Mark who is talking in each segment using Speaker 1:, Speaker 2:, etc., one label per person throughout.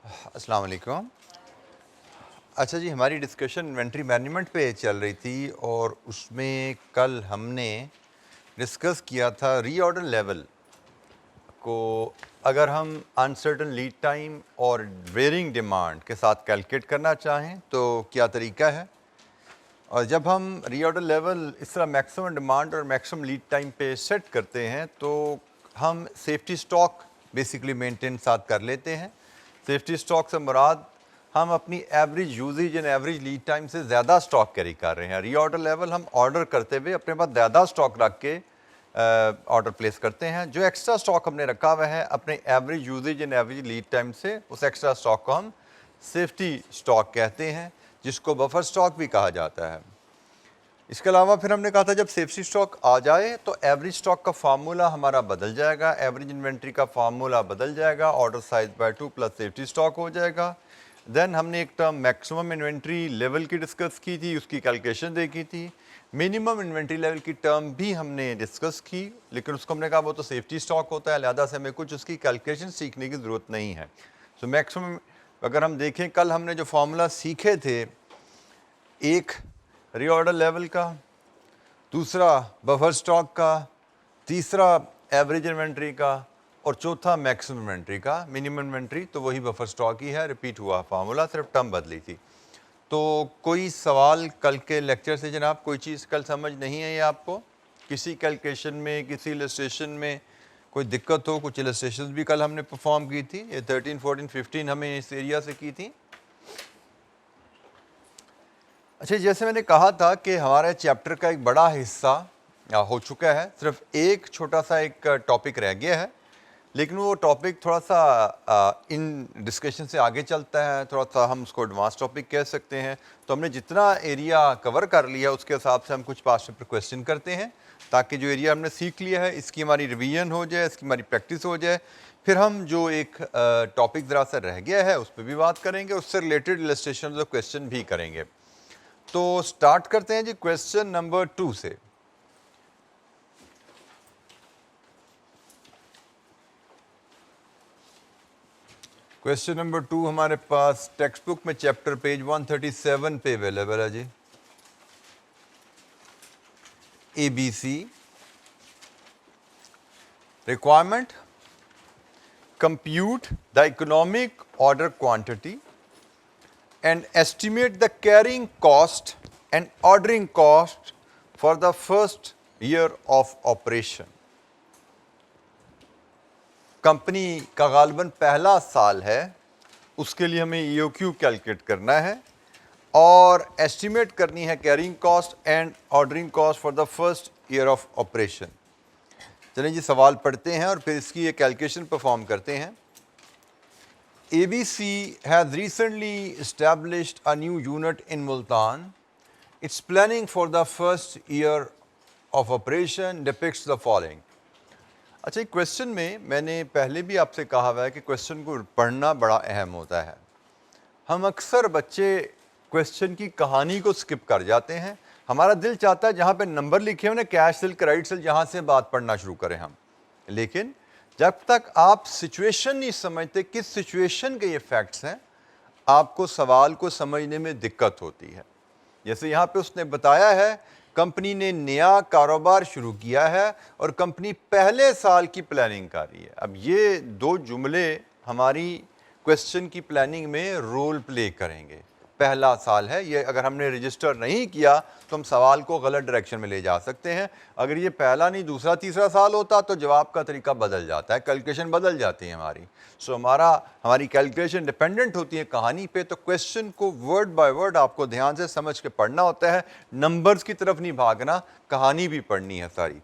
Speaker 1: अस्सलाम वालेकुम। अच्छा जी, हमारी डिस्कशन इन्वेंट्री मैनेजमेंट पे चल रही थी और उसमें कल हमने डिस्कस किया था रीऑर्डर लेवल को अगर हम अनसर्टन लीड टाइम और वेरिंग डिमांड के साथ कैलकुलेट करना चाहें तो क्या तरीका है। और जब हम रीऑर्डर लेवल इस तरह मैक्सिमम डिमांड और मैक्सिमम लीड टाइम पे सेट करते हैं तो हम सेफ्टी स्टॉक बेसिकली मेंटेन साथ कर लेते हैं। सेफ्टी स्टॉक से मुराद हम अपनी average usages and average lead time से ज़्यादा स्टॉक कैरी कर रहे हैं। रीऑर्डर लेवल हम ऑर्डर करते हुए अपने पास ज़्यादा स्टॉक रख के ऑर्डर प्लेस करते हैं। जो एक्स्ट्रा स्टॉक हमने रखा हुआ है अपने average usages and average lead time से, उस एक्स्ट्रा स्टॉक को हम सेफ्टी स्टॉक कहते हैं, जिसको बफर स्टॉक भी कहा जाता है। इसके अलावा फिर हमने कहा था जब सेफ्टी स्टॉक आ जाए तो एवरेज स्टॉक का फार्मूला हमारा बदल जाएगा, एवरेज इन्वेंट्री का फार्मूला बदल जाएगा, order size by 2 plus safety stock हो जाएगा। देन हमने एक टर्म मैक्सिमम इन्वेंट्री लेवल की डिस्कस की थी, उसकी कैलकुलेशन देखी थी। मिनिमम इन्वेंट्री लेवल की टर्म भी हमने डिस्कस की, लेकिन उसको हमने कहा वो तो सेफ्टी स्टॉक होता है, लिहाजा से हमें कुछ उसकी कैलकुलेशन सीखने की ज़रूरत नहीं है। सो मैक्सिमम अगर हम देखें, कल हमने जो फार्मूला सीखे थे, एक रीऑर्डर लेवल का, दूसरा बफर स्टॉक का, तीसरा एवरेज इन्वेंट्री का और चौथा मैक्सिमम इन्वेंट्री का। मिनिमम इन्वेंट्री तो वही बफर स्टॉक ही है, रिपीट हुआ फार्मूला, सिर्फ टर्म बदली थी। तो कोई सवाल कल के लेक्चर से जनाब, कोई चीज़ कल समझ नहीं है या आपको किसी कैलकुलेशन में, किसी इलस्ट्रेशन में कोई दिक्कत हो? कुछ इलस्ट्रेशन भी कल हमने परफॉर्म की थी, ये 13, 14, 15 हमने इस एरिया से की थी। अच्छा, जैसे मैंने कहा था कि हमारे चैप्टर का एक बड़ा हिस्सा हो चुका है, सिर्फ एक छोटा सा एक टॉपिक रह गया है, लेकिन वो टॉपिक थोड़ा सा इन डिस्कशन से आगे चलता है, थोड़ा सा हम उसको एडवांस टॉपिक कह सकते हैं। तो हमने जितना एरिया कवर कर लिया उसके हिसाब से हम कुछ पास्ट पेपर क्वेश्चन करते हैं, ताकि जो एरिया हमने सीख लिया है इसकी हमारी रिवीजन हो जाए, इसकी हमारी प्रैक्टिस हो जाए। फिर हम जो एक टॉपिक ज़रा सा रह गया है उस पर भी बात करेंगे, उससे रिलेटेड इलस्ट्रेशन और क्वेश्चन भी करेंगे। तो स्टार्ट करते हैं जी क्वेश्चन नंबर 2 से। क्वेश्चन नंबर 2 हमारे पास टेक्स्ट बुक में चैप्टर पेज 137 पे अवेलेबल है जी। ABC requirement: compute the economic order quantity and estimate the carrying cost and ordering cost for the first year of operation। Company का गालबन पहला साल है, उसके लिए हमें EOQ कैलकुलेट करना है और एस्टिमेट करनी है carrying cost and ordering cost for the first year of operation. चलें जी सवाल पढ़ते हैं और फिर इसकी एक कैलकुलेशन परफॉर्म करते हैं। ABC has recently established a new unit in Multan. Its planning for the first year of operation depicts the following। अच्छा, क्वेश्चन में मैंने पहले भी आपसे कहा हुआ है कि क्वेश्चन को पढ़ना बड़ा अहम होता है। हम अक्सर बच्चे क्वेश्चन की कहानी को स्किप कर जाते हैं। हमारा दिल चाहता है जहाँ पे नंबर लिखे हुए ना, कैश सेल, क्रेडिट सेल, जहाँ से बात पढ़ना शुरू करें हम। लेकिन जब तक आप सिचुएशन नहीं समझते, किस सिचुएशन के ये फैक्ट्स हैं, आपको सवाल को समझने में दिक्कत होती है। जैसे यहाँ पे उसने बताया है कंपनी ने नया कारोबार शुरू किया है और कंपनी पहले साल की प्लानिंग कर रही है। अब ये दो जुमले हमारी क्वेश्चन की प्लानिंग में रोल प्ले करेंगे। पहला साल है ये, अगर हमने रजिस्टर नहीं किया तो हम सवाल को गलत डायरेक्शन में ले जा सकते हैं। अगर ये पहला नहीं दूसरा तीसरा साल होता तो जवाब का तरीका बदल जाता है, कैलकुलेशन बदल जाती है हमारी। सो हमारी कैलकुलेशन डिपेंडेंट होती है कहानी पे। तो क्वेश्चन को वर्ड बाय वर्ड आपको ध्यान से समझ के पढ़ना होता है, नंबर्स की तरफ नहीं भागना, कहानी भी पढ़नी है सारी।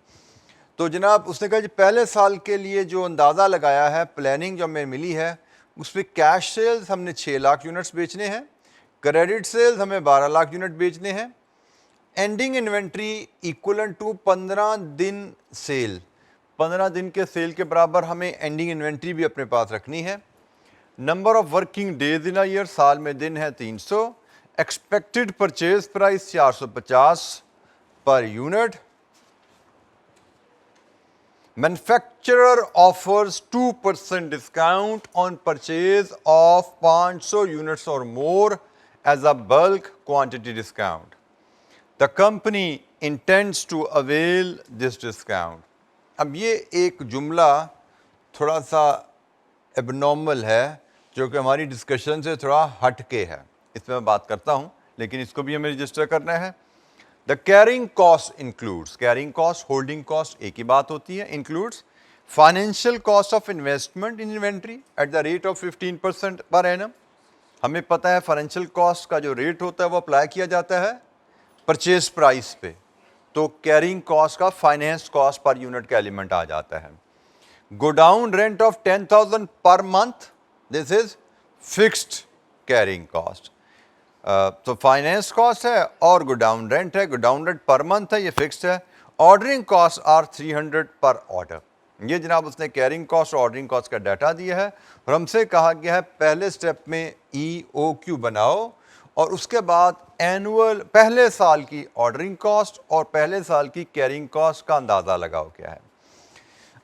Speaker 1: तो जनाब उसने कहा जी पहले साल के लिए जो अंदाज़ा लगाया है, प्लानिंग जो हमें मिली है, उसमें कैश सेल्स हमने 6 लाख यूनिट्स बेचने हैं, क्रेडिट सेल्स हमें 12 लाख यूनिट बेचने हैं, एंडिंग इन्वेंट्री इक्वलेंट टू 15 दिन सेल, 15 दिन के सेल के बराबर हमें एंडिंग इन्वेंट्री भी अपने पास रखनी है। Number of working days in a year, साल में दिन है 300। Expected purchase price 450 per unit. Manufacturer offers 2% discount on purchase of 500 units और more as a bulk quantity discount. The company intends to avail this discount. अब ये एक जुमला थोड़ा सा एबनॉर्मल है, जो कि हमारी डिस्कशन से थोड़ा हटके है. इस पर मैं बात करता हूँ, लेकिन इसको भी हमें रजिस्टर करना है. The carrying cost includes, carrying cost, holding cost एक ही बात होती है, includes financial cost of investment in inventory at the rate of 15% per annum. हमें पता है फाइनेंशियल कॉस्ट का जो रेट होता है वो अप्लाई किया जाता है परचेज प्राइस पे. तो कैरिंग कॉस्ट का फाइनेंस कॉस्ट पर यूनिट का एलिमेंट आ जाता है. Godown rent of 10,000 per month, this is fixed carrying cost. तो फाइनेंस कॉस्ट है और गोडाउन रेंट है. गोडाउन रेंट पर मंथ है, ये फिक्स्ड है. ऑर्डरिंग कॉस्ट आर 300 पर ऑर्डर. ये जनाब उसने कैरिंग कॉस्ट और ऑर्डरिंग कॉस्ट का डाटा दिया है और हमसे कहा गया है पहले स्टेप में EOQ बनाओ और उसके बाद एनुअल पहले साल की ऑर्डरिंग कॉस्ट और पहले साल की कैरिंग कॉस्ट का अंदाज़ा लगाओ क्या है.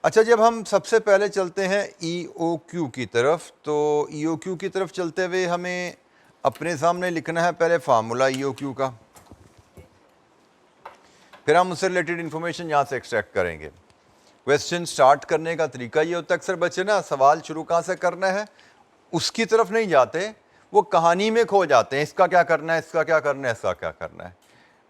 Speaker 1: अच्छा, जब हम सबसे पहले चलते हैं EOQ की तरफ, तो EOQ की तरफ चलते हुए हमें अपने सामने लिखना है पहले फार्मूला EOQ का, फिर हम उससे रिलेटेड इंफॉर्मेशन यहाँ से एक्सट्रैक्ट करेंगे. क्वेश्चन स्टार्ट करने का तरीका ये होता है, अक्सर बच्चे ना सवाल शुरू कहाँ से करना है उसकी तरफ नहीं जाते, वो कहानी में खो जाते हैं. इसका क्या करना है, इसका क्या करना है, इसका क्या करना है.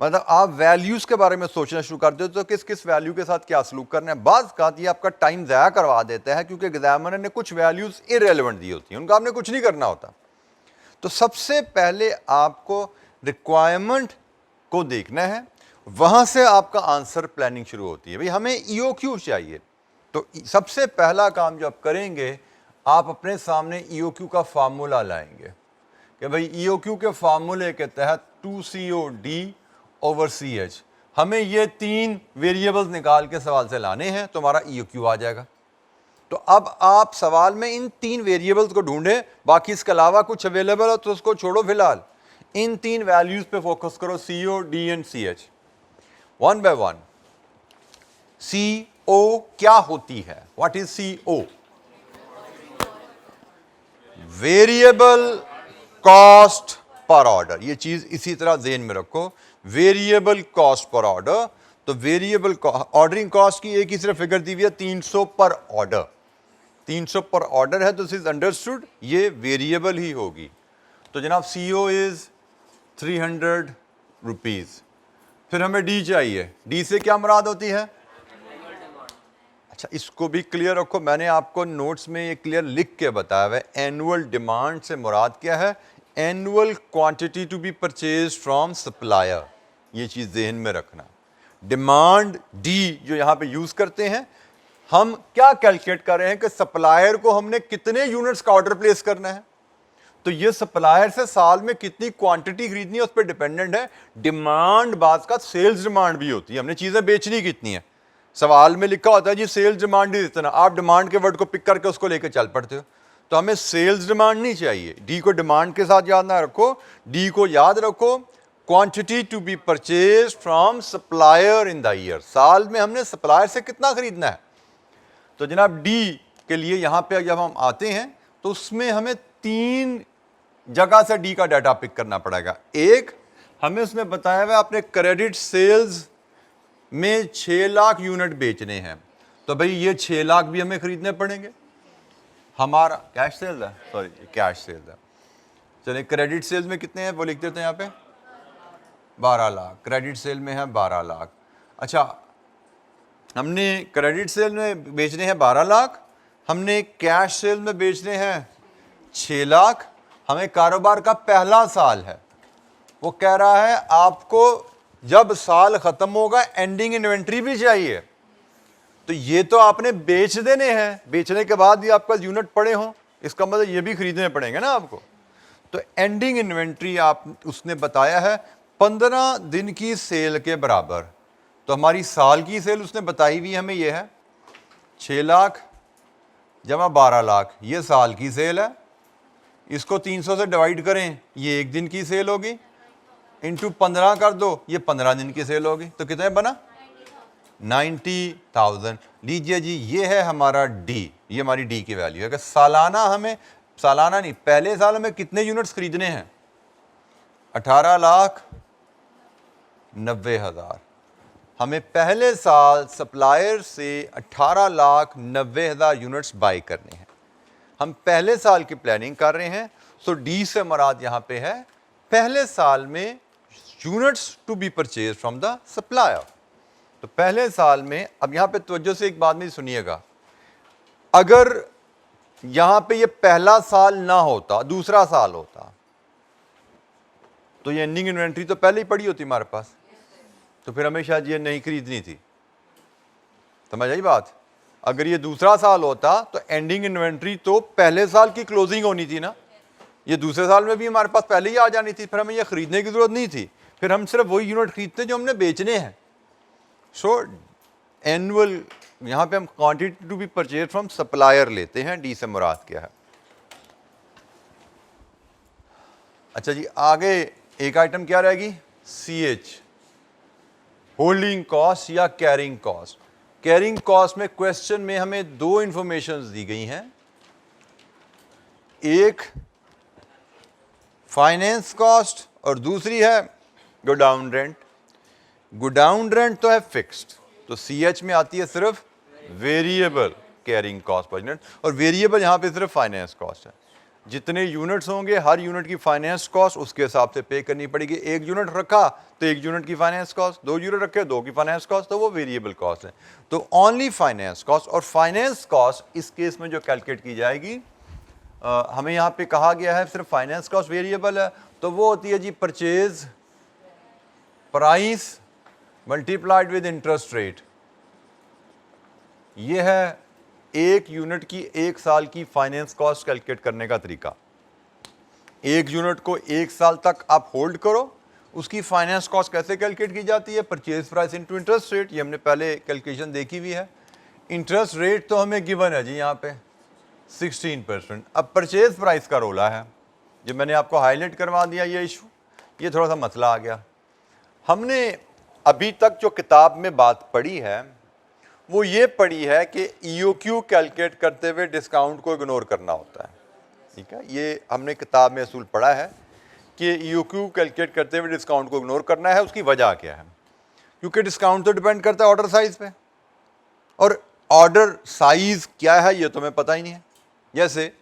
Speaker 1: मतलब आप वैल्यूज़ के बारे में सोचना शुरू कर देते हो तो किस किस वैल्यू के साथ क्या सलूक करना है. बाज़ बात ये आपका टाइम ज़ाया करवा देता है क्योंकि एग्जामिनर ने कुछ वैल्यूज़ इरेलेवेंट दी होती हैं, उनका आपने कुछ नहीं करना होता. तो सबसे पहले आपको रिक्वायरमेंट को देखना है, वहाँ से आपका आंसर प्लानिंग शुरू होती है. भाई हमें EOQ चाहिए, तो सबसे पहला काम जो आप करेंगे, आप अपने सामने EOQ का फार्मूला लाएंगे कि भाई EOQ के फार्मूले के तहत 2COD ओवर CH, हमें ये 3 वेरिएबल्स निकाल के सवाल से लाने हैं तो हमारा EOQ आ जाएगा. तो अब आप सवाल में इन 3 वेरिएबल्स को ढूंढें, बाकी इसके अलावा कुछ अवेलेबल हो तो उसको छोड़ो. फिलहाल इन 3 वैल्यूज पे फोकस करो, CO, D and CH. One by one. CO क्या होती है? What is CO? Variable cost per order. ये चीज इसी तरह ज़हन में रखो, वेरिएबल कॉस्ट पर ऑर्डर. तो वेरिएबल ऑर्डरिंग कॉस्ट की एक ही सिर्फ फिगर दी हुई है 300 पर ऑर्डर. 300 पर ऑर्डर है तो दिस इज अंडरस्टूड, ये वेरिएबल ही होगी. तो जनाब CO इज 300 रुपीज. फिर हमें D चाहिए. D से क्या मुराद होती है? अच्छा, इसको भी क्लियर रखो, मैंने आपको नोट्स में ये क्लियर लिख के बताया है. एनुअल डिमांड से मुराद क्या है? Annual quantity to be purchase from supplier. ये चीज़ जहन में रखना. डिमांड D जो यहाँ पे यूज़ करते हैं, हम क्या कैलकुलेट कर रहे हैं कि सप्लायर को हमने कितने यूनिट्स का ऑर्डर प्लेस करना है. तो ये सप्लायर से साल में कितनी क्वांटिटी खरीदनी है उस पर डिपेंडेंट है. डिमांड बात का सेल्स डिमांड भी होती है, हमने चीज़ें बेचनी कितनी है. सवाल में लिखा होता है जी सेल्स डिमांड ही इतना, आप डिमांड के वर्ड को पिक करके उसको लेकर चल पड़ते हो. तो हमें सेल्स डिमांड नहीं चाहिए. D को डिमांड के साथ याद ना रखो, D को याद रखो quantity to be purchase from supplier in the year. साल में हमने सप्लायर से कितना खरीदना है. तो जनाब D के लिए यहाँ पे जब हम आते हैं तो उसमें हमें 3 जगह से D का डाटा पिक करना पड़ेगा. एक, हमें उसमें बताया हुआ अपने क्रेडिट सेल्स में 6 लाख यूनिट बेचने हैं, तो भाई ये 6 लाख भी हमें खरीदने पड़ेंगे. हमारा कैश सेल्स है, सॉरी कैश सेल्स है. चलिए क्रेडिट सेल्स में कितने हैं वो लिख देते हैं यहाँ पे, 12 लाख. क्रेडिट सेल में है 12 लाख. अच्छा, हमने क्रेडिट सेल में बेचने हैं 12 लाख, हमने कैश सेल में बेचने हैं 6 लाख. हमें कारोबार का पहला साल है, वो कह रहा है आपको जब साल खत्म होगा एंडिंग इन्वेंट्री भी चाहिए. तो ये तो आपने बेच देने हैं, बेचने के बाद भी आपका यूनिट पड़े हों, इसका मतलब ये भी खरीदने पड़ेंगे ना आपको. तो एंडिंग इन्वेंट्री आप उसने बताया है 15 दिन की सेल के बराबर. तो हमारी साल की सेल उसने बताई हुई हमें ये है 6 लाख जमा 12 लाख, ये साल की सेल है. इसको 300 से डिवाइड करें, ये 1 दिन की सेल होगी, इंटू 15 कर दो, ये 15 दिन की सेल होगी. तो कितने बना 90,000। लीजिए जी, ये है हमारा डी, ये हमारी डी की वैल्यू है कि सालाना हमें, सालाना नहीं, पहले साल में कितने यूनिट्स खरीदने हैं? 18,90,000। हमें पहले साल सप्लायर से 18,90,000 यूनिट्स बाई करने हैं। हम पहले साल की प्लानिंग कर रहे हैं, सो डी से मराद यहां पे है पहले साल में units to be purchase from the supplier. तो पहले साल में, अब यहां पे तवज्जो से एक बात नहीं सुनिएगा, अगर यहां पे ये पहला साल ना होता, दूसरा साल होता, तो ये एंडिंग इन्वेंट्री तो पहले ही पड़ी होती हमारे पास, तो फिर हमें शायद ये नहीं खरीदनी थी। समझ आई बात? अगर ये दूसरा साल होता तो एंडिंग इन्वेंट्री तो पहले साल की क्लोजिंग होनी थी ना, ये दूसरे साल में भी हमारे पास पहले ही आ जानी थी, फिर हमें ये खरीदने की जरूरत नहीं थी, फिर हम सिर्फ वही यूनिट खरीदते जो हमने बेचने हैं। सो एनुअल, यहां पे हम quantity to be purchase from supplier लेते हैं, डी से मुराद क्या है। अच्छा जी, आगे एक आइटम क्या रहेगी? सी एच, होल्डिंग कॉस्ट या कैरिंग कॉस्ट। कैरिंग कॉस्ट में क्वेश्चन में हमें दो इंफॉर्मेशन दी गई हैं, एक फाइनेंस कॉस्ट और दूसरी है गोडाउन रेंट। गोडाउन रेंट तो है फिक्स्ड, तो सी एच में आती है सिर्फ variable carrying cost per unit, और वेरिएबल यहां पे सिर्फ फाइनेंस कॉस्ट है। जितने यूनिट्स होंगे हर यूनिट की फाइनेंस कॉस्ट उसके हिसाब से पे करनी पड़ेगी। एक यूनिट रखा तो एक यूनिट की फाइनेंस कॉस्ट, दो यूनिट रखे दो की फाइनेंस कॉस्ट, तो वो वेरिएबल कॉस्ट है। तो ओनली फाइनेंस कॉस्ट, और फाइनेंस कॉस्ट इस केस में जो कैलकुलेट की जाएगी, हमें यहाँ पे कहा गया है सिर्फ फाइनेंस कॉस्ट वेरिएबल है, तो वो होती है जी purchase price multiplied with interest rate. ये है एक यूनिट की एक साल की फाइनेंस कॉस्ट कैलकुलेट करने का तरीका। एक यूनिट को एक साल तक आप होल्ड करो, उसकी फाइनेंस कॉस्ट कैसे कैलकुलेट की जाती है? Purchase price into interest rate. ये हमने पहले कैलकुलेशन देखी हुई है। इंटरेस्ट रेट तो हमें गिवन है जी यहाँ पे 16%। अब परचेज प्राइस का रोला है, जो मैंने आपको हाईलाइट करवा दिया ये इशू, ये थोड़ा सा मसला आ गया। हमने अभी तक जो किताब में बात पढ़ी है वो ये पढ़ी है कि ईओक्यू कैलकुलेट करते हुए डिस्काउंट को इग्नोर करना होता है। ठीक है, ये हमने किताब में असूल पढ़ा है कि ईओक्यू कैलकुलेट करते हुए डिस्काउंट को इग्नोर करना है। उसकी वजह क्या है? क्योंकि डिस्काउंट तो डिपेंड करता है ऑर्डर साइज पे, और ऑर्डर साइज क्या है ये तो हमें पता ही नहीं है। जैसे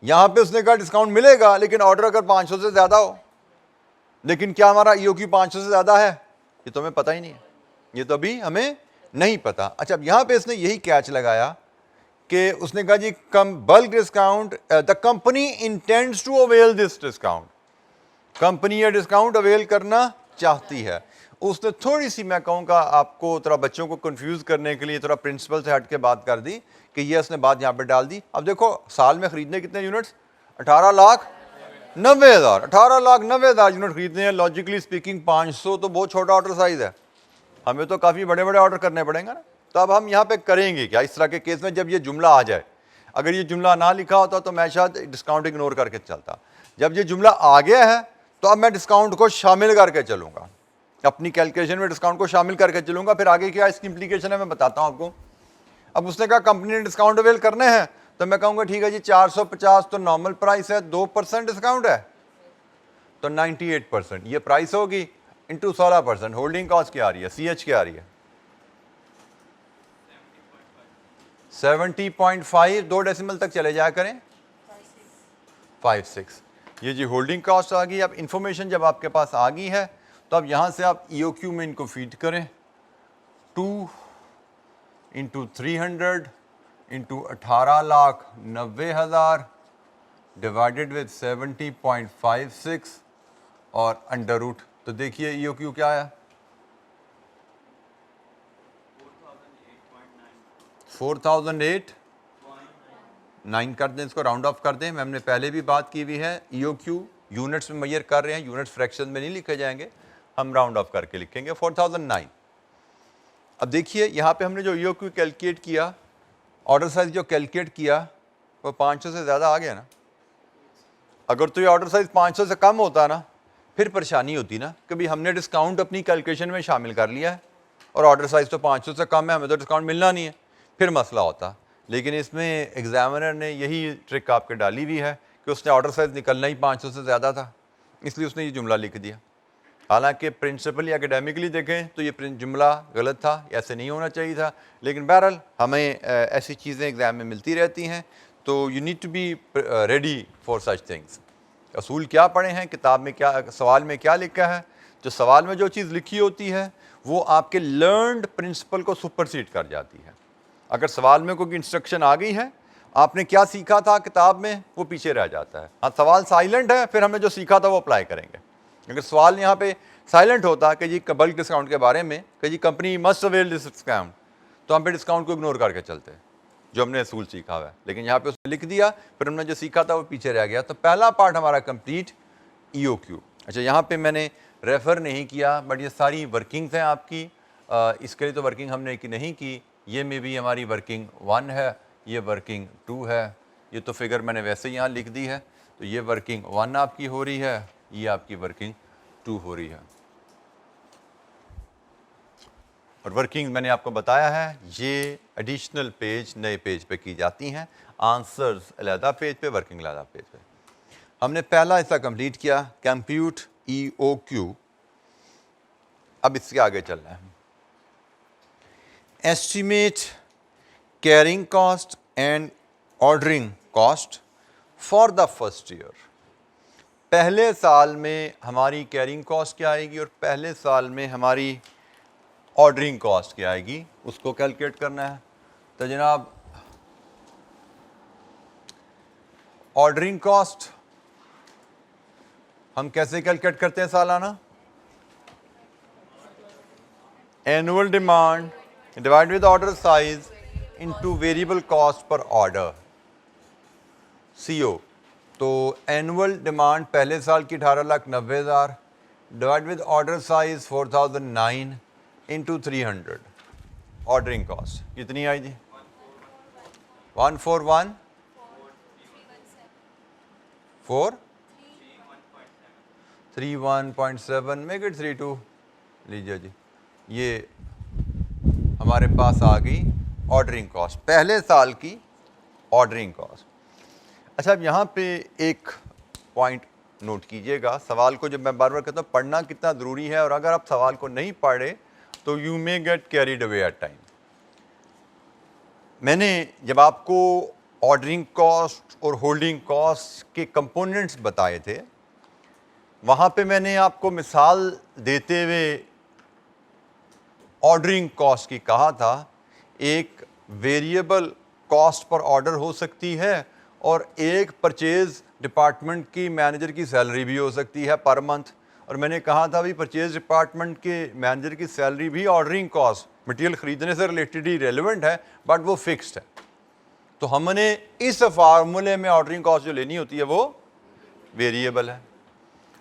Speaker 1: यहाँ पे उसने कहा डिस्काउंट मिलेगा, लेकिन ऑर्डर अगर 500 से ज़्यादा हो, लेकिन क्या हमारा ईओक्यू 500 से ज़्यादा है ये तो हमें पता ही नहीं है, ये तो अभी हमें नहीं पता। अच्छा, अब यहाँ पे इसने यही कैच लगाया कि उसने कहा जी कम bulk discount, the company intends to avail this discount. Company ये डिस्काउंट अवेल करना चाहती है। उसने थोड़ी सी, मैं कहूँगा आपको, थोड़ा बच्चों को कंफ्यूज करने के लिए थोड़ा प्रिंसिपल से हट के बात कर दी कि ये उसने बात यहाँ पे डाल दी। अब देखो साल में खरीदने कितने यूनिट्स? 18,90,000। 18,90,000 यूनिट खरीदने हैं। लॉजिकली स्पीकिंग 500 तो बहुत छोटा ऑर्डर साइज है, हमें तो काफ़ी बड़े बड़े ऑर्डर करने पड़ेंगे ना। तो अब हम यहाँ पे करेंगे क्या इस तरह के केस में? जब ये जुमला आ जाए, अगर ये जुमला ना लिखा होता तो मैं शायद डिस्काउंट इग्नोर करके चलता। जब ये जुमला आ गया है तो अब मैं डिस्काउंट को शामिल करके चलूँगा, अपनी कैलकुलेशन में डिस्काउंट को शामिल करके चलूँगा। फिर आगे क्या इसकी इम्प्लीकेशन है मैं बताता हूँ आपको। अब उसने कहा कंपनी ने डिस्काउंट अवेल करने हैं, तो मैं कहूँगा ठीक है जी 450 तो नॉर्मल प्राइस है, 2% डिस्काउंट है तो 98% ये प्राइस होगी, इंटू 16%। होल्डिंग कॉस्ट क्या आ रही है? सी एच क्या आ रही है? 70.5, 2 डेसिमल तक चले जाया करें, 56। ये जी होल्डिंग कॉस्ट आ गई। अब इंफॉर्मेशन जब आपके पास आ गई है तो अब यहाँ से आप ईओक्यू में इनको फीड करें। 2 इंटू 300 इंटू 18,90,000 डिवाइडेड विद 70.56 और अंडर रूट। तो देखिए ईओक्यू क्या आया? 4,008.9 कर दें, इसको राउंड ऑफ कर दें। हमने पहले भी बात की हुई है, ईओक्यू यूनिट्स में मेजर कर रहे हैं, यूनिट्स फ्रैक्शन में नहीं लिखे जाएंगे, हम राउंड ऑफ करके लिखेंगे 4,009। अब देखिए यहाँ पे हमने जो ईओक्यू कैलकुलेट किया, ऑर्डर साइज जो कैलकुलेट किया वो 500 से ज़्यादा आ गया ना। अगर तो ये ऑर्डर साइज 500 से कम होता ना, फिर परेशानी होती ना, कभी हमने डिस्काउंट अपनी कैलकुलेशन में शामिल कर लिया है और ऑर्डर साइज़ तो 500 से कम है, हमें तो डिस्काउंट मिलना नहीं है, फिर मसला होता। लेकिन इसमें एग्जामिनर ने यही ट्रिक आपके डाली हुई है कि उसने ऑर्डर साइज़ निकलना ही 500 से ज़्यादा था, इसलिए उसने ये जुमला लिख दिया। हालांकि प्रिंसिपली एकेडमिकली देखें तो ये जुमला गलत था, ऐसे नहीं होना चाहिए था, लेकिन बहरहाल हमें ऐसी चीज़ें एग्ज़ाम में मिलती रहती हैं, तो you need to be ready for such things. असूल क्या पढ़े हैं, किताब में क्या, सवाल में क्या लिखा है, जो सवाल में जो चीज़ लिखी होती है वो आपके लर्नड प्रिंसिपल को सुपरसीड कर जाती है। अगर सवाल में कोई इंस्ट्रक्शन आ गई है, आपने क्या सीखा था किताब में, वो पीछे रह जाता है। हाँ, सवाल साइलेंट है, फिर हमने जो सीखा था वो अप्लाई करेंगे। अगर सवाल यहाँ पे साइलेंट होता कि जी बल्क डिस्काउंट के बारे में कि जी company must avail this discount, तो हम पे डिस्काउंट को इग्नोर करके चलते हैं जो हमने असूल सीखा हुआ है। लेकिन यहाँ पे उसने लिख दिया, फिर हमने जो सीखा था वो पीछे रह गया। तो पहला पार्ट हमारा कंप्लीट EOQ। अच्छा, यहाँ पे मैंने रेफ़र नहीं किया, बट ये सारी वर्किंग्स हैं आपकी। इसके लिए तो वर्किंग हमने की नहीं की, ये में भी हमारी वर्किंग 1 है, ये वर्किंग 2 है, ये तो फिगर मैंने वैसे ही यहाँ लिख दी है। तो ये वर्किंग 1 आपकी हो रही है, ये आपकी वर्किंग 2 हो रही है। और वर्किंग मैंने आपको बताया है, ये एडिशनल पेज नए पेज पे की जाती हैं, आंसर्स अलहदा पेज पे, वर्किंग अलहदा पेज पे। हमने पहला हिस्सा कंप्लीट किया, कंप्यूट EOQ। अब इसके आगे चलना है। Estimate carrying cost and ordering cost for the first year. पहले साल में हमारी कैरिंग कॉस्ट क्या आएगी और पहले साल में हमारी ऑर्डरिंग कॉस्ट क्या आएगी, उसको कैलकुलेट करना है। तो जनाब, ऑर्डरिंग कॉस्ट हम कैसे कैलकुलेट करते हैं सालाना? Annual demand divide with order size into variable cost per order, CO। तो एनुअल डिमांड पहले साल की 18,90,000 divide with order size 4009 into 300, ordering cost कितनी आई जी? 141 4 31.7, मेक इट 32 लीजिए जी। ये हमारे पास आ गई ऑर्डरिंग कॉस्ट, पहले साल की ऑर्डरिंग कॉस्ट। अच्छा, अब यहाँ पे एक पॉइंट नोट कीजिएगा, सवाल को जब मैं बार बार कहता हूँ पढ़ना कितना ज़रूरी है, और अगर आप सवाल को नहीं पढ़े तो you may get carried away at time. मैंने जब आपको ऑर्डरिंग कॉस्ट और होल्डिंग कॉस्ट के कंपोनेंट्स बताए थे, वहाँ पे मैंने आपको मिसाल देते हुए ऑर्डरिंग कॉस्ट की कहा था, एक वेरिएबल कॉस्ट पर ऑर्डर हो सकती है और एक परचेज डिपार्टमेंट की मैनेजर की सैलरी भी हो सकती है पर मंथ। और मैंने कहा था भी परचेज डिपार्टमेंट के मैनेजर की सैलरी भी ऑर्डरिंग कॉस्ट, मटेरियल ख़रीदने से रिलेटेड ही रेलिवेंट है, बट वो फिक्स्ड है। तो हमने इस फार्मूले में ऑर्डरिंग कॉस्ट जो लेनी होती है वो वेरिएबल है।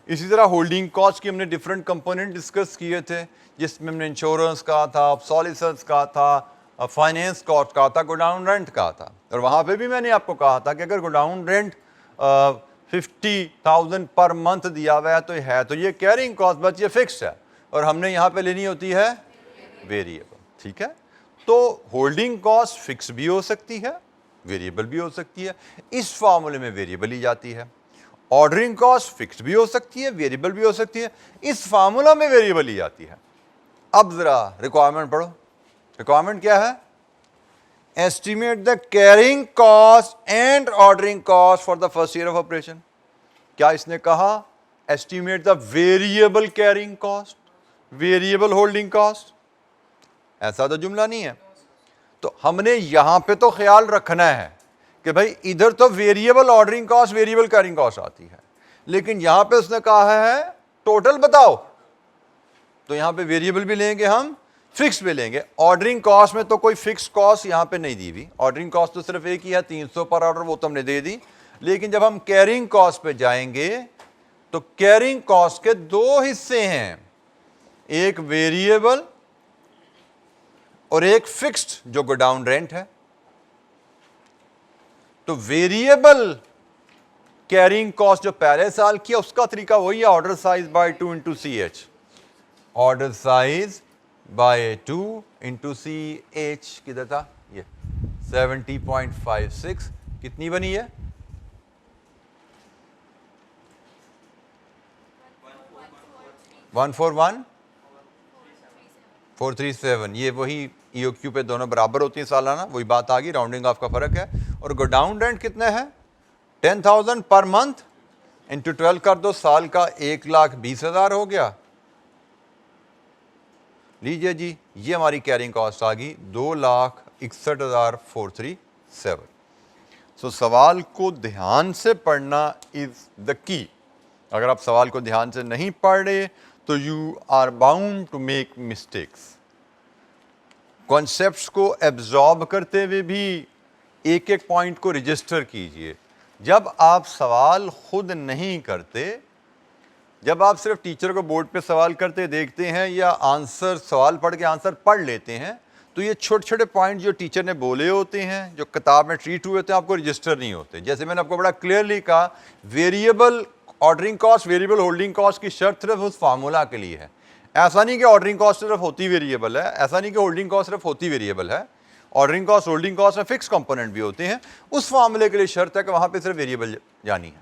Speaker 1: इसी तरह होल्डिंग कॉस्ट की हमने डिफरेंट कंपोनेंट डिस्कस किए थे, जिसमें हमने इंश्योरेंस कहा था, ऑब्सोलिसेंस कहा था, फाइनेंस कॉस्ट कहा था, गोडाउन रेंट कहा था। और वहाँ पे भी मैंने आपको कहा था कि अगर गोडाउन रेंट 50,000 पर मंथ दिया हुआ है तो ये कैरिंग कॉस्ट, बट ये फिक्स है, और हमने यहाँ पे लेनी होती है वेरिएबल। ठीक है, तो होल्डिंग कॉस्ट फिक्स भी हो सकती है, वेरिएबल भी हो सकती है, इस फॉर्मूले में वेरिएबल ही जाती है। ऑर्डरिंग कॉस्ट फिक्स भी हो सकती है, वेरिएबल भी हो सकती है, इस फार्मूला में वेरिएबल ही आती है। अब जरा रिक्वायरमेंट पढ़ो। रिक्वायरमेंट क्या है? Estimate the carrying cost and ordering cost for the first year of operation. क्या इसने कहा estimate the variable carrying cost, variable holding cost? ऐसा तो जुमला नहीं है। तो हमने यहां पे तो ख्याल रखना है कि भाई इधर तो variable ordering cost, variable carrying cost आती है, लेकिन यहां पे उसने कहा है टोटल बताओ, तो यहां पे वेरिएबल भी लेंगे हम, फिक्स भी लेंगे। ऑर्डरिंग कॉस्ट में तो कोई फिक्स कॉस्ट यहां पे नहीं दी हुई, ऑर्डरिंग कॉस्ट तो सिर्फ एक ही है 300 पर ऑर्डर, वो तो हमने दे दी। लेकिन जब हम कैरिंग कॉस्ट पे जाएंगे तो कैरिंग कॉस्ट के दो हिस्से हैं, एक वेरिएबल और एक फिक्स्ड जो गोडाउन रेंट है। तो वेरिएबल कैरिंग कॉस्ट जो पहले साल की है उसका तरीका वही है, order size by 2 into CH, order size by 2 into C H किधर था ये 70.56 कितनी बनी है 141,437 ये वही EOQ पे दोनों बराबर होती हैं सालाना, वही बात आ गई, राउंडिंग ऑफ का फर्क है। और गोडाउन रेंट कितना है 10,000 पर मंथ इंटू 12 कर दो, साल का 1,20,000 हो गया। लीजिए जी, ये हमारी कैरिंग कॉस्ट आ गई 2,61,437। सो सवाल को ध्यान से पढ़ना इज द की। अगर आप सवाल को ध्यान से नहीं पढ़ रहे तो you are bound to make mistakes. Concepts को एब्जॉर्ब करते हुए भी एक एक पॉइंट को रजिस्टर कीजिए। जब आप सवाल खुद नहीं करते, जब आप सिर्फ टीचर को बोर्ड पे सवाल करते देखते हैं या आंसर सवाल पढ़ के आंसर पढ़ लेते हैं, तो ये छोटे छोटे पॉइंट जो टीचर ने बोले होते हैं, जो किताब में ट्रीट हुए होते हैं, आपको रजिस्टर नहीं होते। जैसे मैंने आपको बड़ा क्लियरली कहा, variable ordering cost, variable holding cost की शर्त सिर्फ उस फार्मूला के लिए है। ऐसा नहीं कि ऑर्डरिंग कॉस्ट सिर्फ होती वेरिएबल है, ऐसा नहीं कि होल्डिंग कॉस्ट सिर्फ होती वेरिएबल है। ऑर्डरिंग कॉस्ट, होल्डिंग कॉस्ट में फिक्स कंपोनेंट भी होते हैं। उस फार्मूले के लिए शर्त है कि वहां पे सिर्फ वेरिएबल जानी है।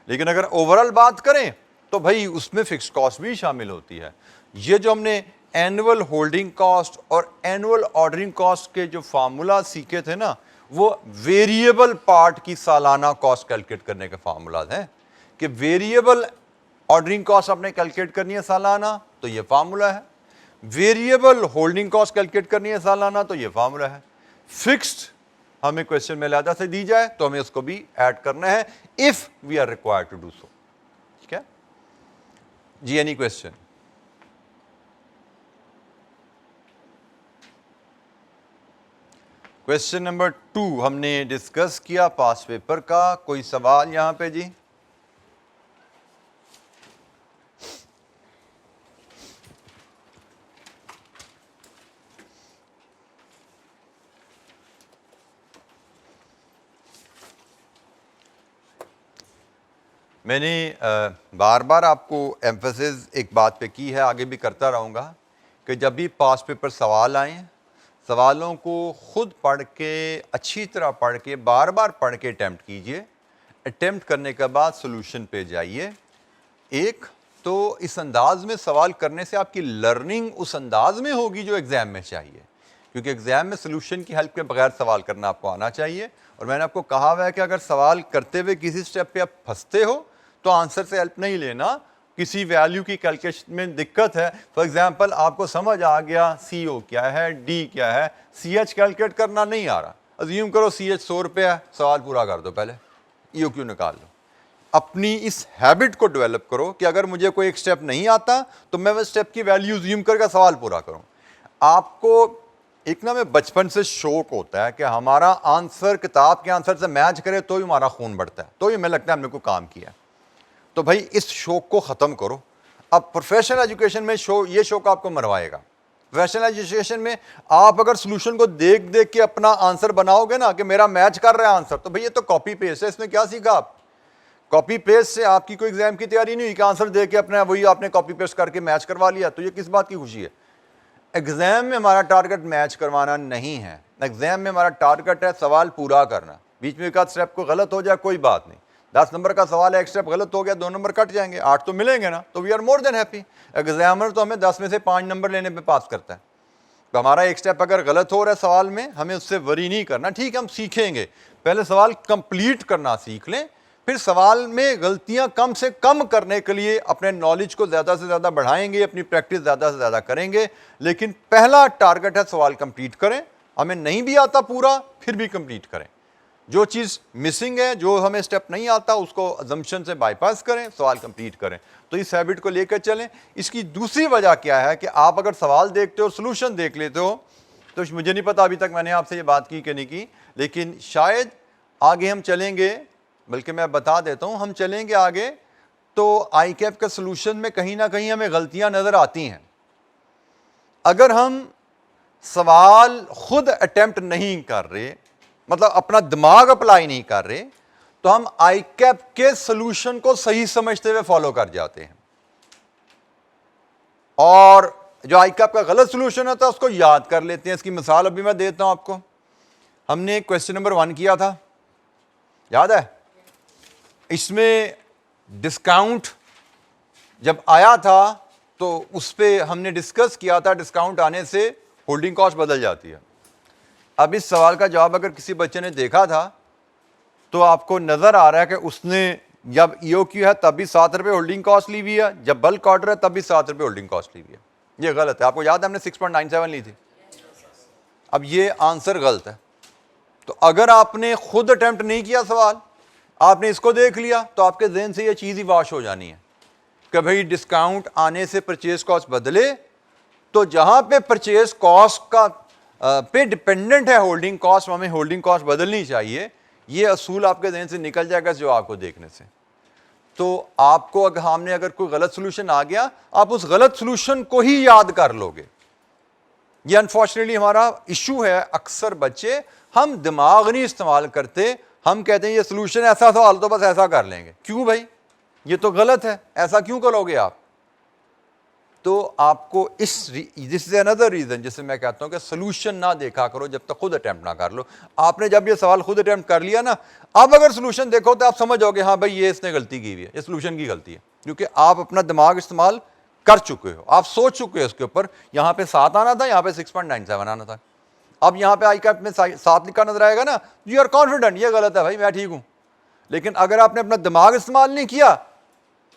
Speaker 1: लेकिन अगर ओवरऑल बात करें तो भाई उसमें फिक्स कॉस्ट भी शामिल होती है। ये जो हमने एनुअल होल्डिंग कॉस्ट और एनुअल ऑर्डरिंग कॉस्ट के जो फार्मूला सीखे थे ना, वो वेरिएबल पार्ट की सालाना कॉस्ट कैलकुलेट करने के फार्मूलाज हैं। कि वेरिएबल ऑर्डरिंग कॉस्ट आपने कैलकुलेट करनी है सालाना, तो ये फार्मूला है। वेरिएबल होल्डिंग कॉस्ट कैलकुलेट करनी है सालाना, तो ये फार्मूला है। फिक्स्ड हमें क्वेश्चन में लिहाजा से दी जाए तो हमें उसको भी ऐड करना है, if we are required to do so. ठीक है जी, एनी क्वेश्चन? क्वेश्चन नंबर 2 हमने डिस्कस किया पास पेपर का। कोई सवाल यहां पे जी? मैंने बार बार आपको एम्फेसिस एक बात पे की है, आगे भी करता रहूँगा, कि जब भी पास पेपर सवाल आए, सवालों को खुद पढ़ के, अच्छी तरह पढ़ के, बार बार पढ़ के अटैम्प्ट कीजिए। अटैम्प्ट करने के बाद सोल्यूशन पे जाइए। एक तो इस अंदाज में सवाल करने से आपकी लर्निंग उस अंदाज में होगी जो एग्ज़ाम में चाहिए, क्योंकि एग्ज़ाम में सोल्यूशन की हेल्प के बगैर सवाल करना आपको आना चाहिए। और मैंने आपको कहा हुआ है कि अगर सवाल करते हुए किसी स्टेप पे आप फंसते हो तो आंसर से हेल्प नहीं लेना। किसी वैल्यू की कैलकुलेशन में दिक्कत है, फॉर एग्जांपल आपको समझ आ गया CO क्या है, D क्या है, CH कैलकुलेट करना नहीं आ रहा, अज्यूम करो CH 100 रुपये है, सवाल पूरा कर दो, पहले EOQ निकाल लो। अपनी इस हैबिट को डेवलप करो कि अगर मुझे कोई एक स्टेप नहीं आता तो मैं वह स्टेप की वैल्यू अज्यूम करके सवाल पूरा करूं। आपको एक ना में बचपन से शौक होता है कि हमारा आंसर किताब के आंसर से मैच करे तो ही हमारा खून बढ़ता है, तो ही हमें लगता है हमने कोई काम किया। तो भाई इस शौक को ख़त्म करो। अब प्रोफेशनल एजुकेशन में ये शौक आपको मरवाएगा। प्रोफेशनल एजुकेशन में आप अगर सोल्यूशन को देख देख के अपना आंसर बनाओगे ना कि मेरा मैच कर रहा है आंसर, तो भाई ये तो कॉपी पेस्ट है, इसमें क्या सीखा आप? कॉपी पेस्ट से आपकी कोई एग्जाम की तैयारी नहीं हुई कि आंसर देख के अपना वही आपने कॉपी पेस्ट करके मैच करवा लिया। तो ये किस बात की खुशी है? एग्जाम में हमारा टारगेट मैच करवाना नहीं है। एग्जाम में हमारा टारगेट है सवाल पूरा करना। बीच में एक आध स्टेप को गलत हो जाए कोई बात नहीं, 10 नंबर का सवाल है, एक स्टेप गलत हो गया, 2 नंबर कट जाएंगे, 8 तो मिलेंगे ना, तो we are more than happy. Examiner तो हमें 10 में से 5 नंबर लेने पे पास करता है। तो हमारा एक स्टेप अगर गलत हो रहा है सवाल में, हमें उससे वरी नहीं करना। ठीक है, हम सीखेंगे, पहले सवाल कंप्लीट करना सीख लें, फिर सवाल में गलतियां कम से कम करने के लिए अपने नॉलेज को ज़्यादा से ज़्यादा बढ़ाएंगे, अपनी प्रैक्टिस ज़्यादा से ज़्यादा करेंगे। लेकिन पहला टारगेट है सवाल कंप्लीट करें। हमें नहीं भी आता पूरा, फिर भी कंप्लीट करें। जो चीज़ मिसिंग है, जो हमें स्टेप नहीं आता, उसको अजम्पशन से बाईपास करें, सवाल कंप्लीट करें। तो इस हैबिट को लेकर चलें। इसकी दूसरी वजह क्या है कि आप अगर सवाल देखते हो, सोल्यूशन देख लेते हो, तो मुझे नहीं पता अभी तक मैंने आपसे ये बात की कि नहीं की, लेकिन शायद आगे हम चलेंगे, बल्कि मैं बता देता हूं, हम चलेंगे आगे तो ICAP के सोल्यूशन में कहीं ना कहीं हमें गलतियां नजर आती हैं। अगर हम सवाल खुद अटेम्प्ट नहीं कर रहे, मतलब अपना दिमाग अप्लाई नहीं कर रहे, तो हम ICAP के सोल्यूशन को सही समझते हुए फॉलो कर जाते हैं और जो आईकैप का गलत सोल्यूशन होता है उसको याद कर लेते हैं। इसकी मिसाल अभी मैं देता हूं आपको। हमने क्वेश्चन नंबर 1 किया था, याद है? इसमें डिस्काउंट जब आया था तो उस पर हमने डिस्कस किया था डिस्काउंट आने से होल्डिंग कॉस्ट बदल जाती है। अब इस सवाल का जवाब अगर किसी बच्चे ने देखा था तो आपको नजर आ रहा है कि उसने जब EOQ है तब भी 7 रुपये होल्डिंग कॉस्ट ली हुई है, जब बल्क ऑर्डर है तब भी 7 रुपये होल्डिंग कॉस्ट ली हुई है। ये गलत है। आपको याद है हमने 6.97 ली थी। अब ये आंसर गलत है। तो अगर आपने खुद अटेम्प्ट नहीं किया सवाल, आपने इसको देख लिया, तो आपके जहन से ये चीज़ ही वाश हो जानी है कि भाई डिस्काउंट आने से परचेज कॉस्ट बदले, तो जहां पे परचेज कॉस्ट का पे डिपेंडेंट है होल्डिंग कॉस्ट, हमें होल्डिंग कॉस्ट बदलनी चाहिए। ये असूल आपके जहन से निकल जाएगा जो आपको देखने से। तो आपको अगर कोई गलत सोल्यूशन आ गया, आप उस गलत सोल्यूशन को ही याद कर लोगे। ये अनफॉर्चुनेटली हमारा इशू है। अक्सर बच्चे हम दिमाग नहीं इस्तेमाल करते, हम कहते हैं ये सोल्यूशन ऐसा सवाल तो बस ऐसा कर लेंगे। क्यों भाई, ये तो गलत है, ऐसा क्यों करोगे आप? तो आपको दिस इज अनदर रीजन जिससे मैं कहता हूं कि सोल्यूशन ना देखा करो जब तक खुद अटेम्प्ट ना कर लो। आपने जब ये सवाल खुद अटेम्प्ट कर लिया ना, अब अगर सोल्यूशन देखो तो आप समझ जाओगे हाँ भाई ये इसने गलती की हुई है, ये सोल्यूशन की गलती है, क्योंकि आप अपना दिमाग इस्तेमाल कर चुके हो, आप सोच चुके हो इसके ऊपर। यहाँ पे 7 आना था, यहाँ पे 6.97 आना था। अब यहाँ पे आईकैप में 7 लिखा नजर आएगा ना, यू आर कॉन्फिडेंट ये गलत है भाई, मैं ठीक हूं। लेकिन अगर आपने अपना दिमाग इस्तेमाल नहीं किया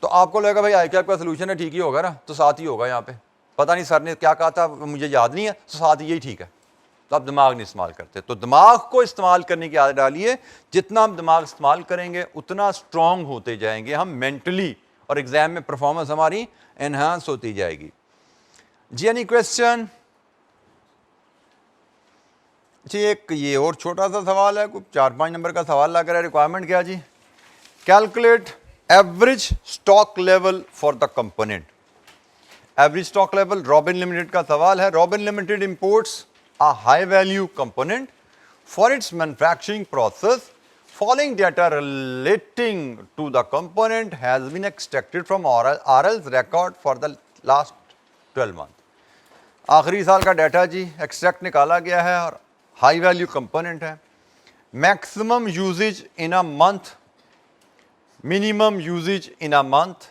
Speaker 1: तो आपको लगेगा भाई आईकैप का सोल्यूशन है, ठीक ही होगा ना, तो 7 ही होगा। यहाँ पे पता नहीं सर ने क्या कहा था, मुझे याद नहीं है, तो 7 यही ठीक है। तो आप दिमाग नहीं इस्तेमाल करते। तो दिमाग को इस्तेमाल करने की आदत डालिए। जितना हम दिमाग इस्तेमाल करेंगे उतना स्ट्रांग होते जाएंगे हम मेंटली, और एग्जाम में परफॉर्मेंस हमारी एनहांस होती जाएगी। जी एनी क्वेश्चन? जी एक ये और छोटा सा सवाल है, कुछ 4-5 नंबर का सवाल लग रहा है। रिक्वायरमेंट क्या जी? Calculate average stock level for the component. Average stock level Robin Limited का सवाल है। Robin Limited imports a high value component for its manufacturing process. Following data relating to the component has been extracted from RL's record for the last 12 month. आखिरी साल का data जी extract निकाला गया है और हाई वैल्यू कंपोनेंट है। Maximum usage in a month, minimum usage in a month,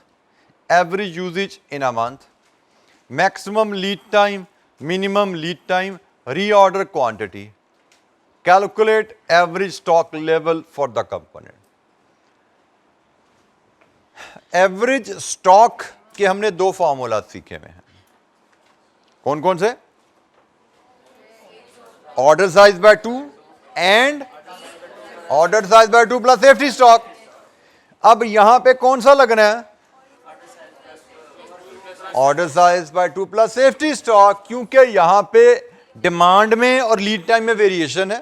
Speaker 1: average usage in a month, maximum lead time, minimum lead time, reorder quantity. Calculate average stock level for the component. Average stock के हमने 2 formula सीखे हुए हैं। कौन कौन से? Order size by 2 and order size by 2 plus safety stock. अब यहां पे कौन सा लगना है? Order size by 2 plus safety stock, क्योंकि यहां पे डिमांड में और लीड टाइम में वेरिएशन है।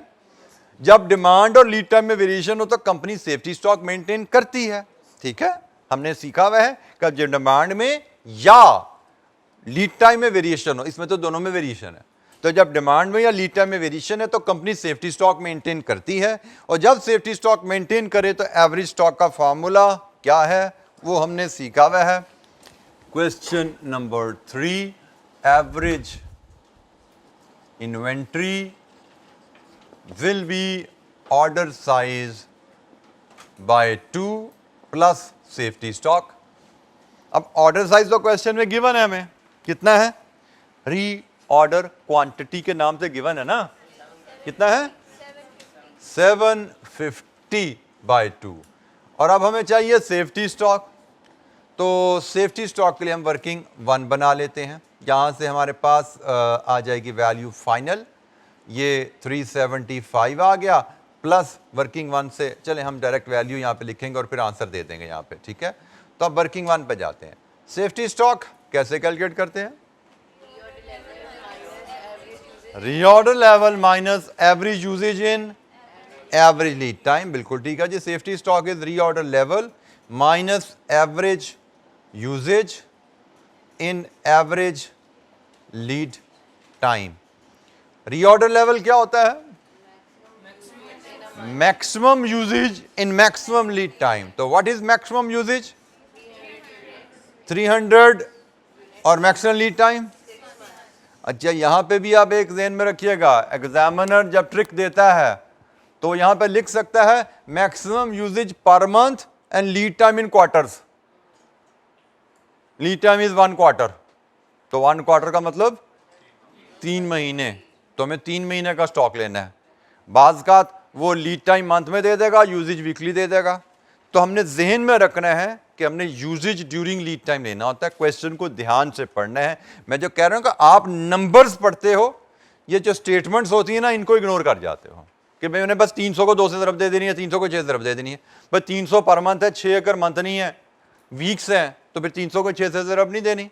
Speaker 1: जब डिमांड और लीड टाइम में वेरिएशन हो तो कंपनी सेफ्टी स्टॉक मेंटेन करती है। ठीक है, हमने सीखा हुआ है कि जब डिमांड में या लीड टाइम में वेरिएशन हो, इसमें तो दोनों में वेरिएशन है, तो जब डिमांड में या लीड टाइम में वेरिएशन है तो कंपनी सेफ्टी स्टॉक मेंटेन करती है। और जब सेफ्टी स्टॉक मेंटेन करे तो एवरेज स्टॉक का फॉर्मूला क्या है वो हमने सीखा हुआ है। Question number 3, average inventory will be order size by 2 plus safety stock. अब ऑर्डर साइज तो क्वेश्चन में गिवन है, हमें कितना है? री ऑर्डर क्वांटिटी के नाम से गिवन है ना, कितना है? 750 बाय 2। और अब हमें चाहिए सेफ्टी स्टॉक। तो सेफ्टी स्टॉक के लिए हम वर्किंग 1 बना लेते हैं। यहाँ से हमारे पास आ जाएगी वैल्यू फाइनल, ये 375 आ गया, प्लस वर्किंग 1 से चले हम डायरेक्ट वैल्यू यहाँ पे लिखेंगे और फिर आंसर दे देंगे यहाँ पे। ठीक है, तो अब वर्किंग 1 पे जाते हैं। सेफ्टी स्टॉक कैसे कैलकुलेट करते हैं? Reorder level minus average usage in average lead time. बिल्कुल ठीक है जी। Safety stock is reorder level minus average usage in average lead time. Reorder level क्या होता है? Maximum usage in maximum lead time. तो व्हाट इज मैक्सिमम यूजेज? 300 और maximum lead time अच्छा, यहाँ पे भी आप एक ध्यान में रखिएगा, एग्जामिनर जब ट्रिक देता है तो यहाँ पे लिख सकता है maximum usages per month and lead time in quarters. Lead time is 1 quarter, तो 1 क्वार्टर का मतलब 3 महीने, तो हमें 3 महीने का स्टॉक लेना है। बाज़ का वो लीड टाइम मंथ में दे देगा, यूजेज वीकली दे देगा, तो हमने जहन में रखना है कि हमने यूजेज ड्यूरिंग लीड टाइम लेना होता है। क्वेश्चन को ध्यान से पढ़ना है। मैं जो कह रहा हूं कि आप नंबर्स पढ़ते हो, ये जो स्टेटमेंट्स होती है ना, इनको इग्नोर कर जाते हो कि मैंने बस 300 को 2 से ज़रब दे देनी है, 300 को 6 से ज़रब दे देनी है। बस 300 पर मंथ है, 6 अगर मंथ नहीं है, वीक्स हैं, तो फिर 300 को 6 से ज़रब नहीं देनी।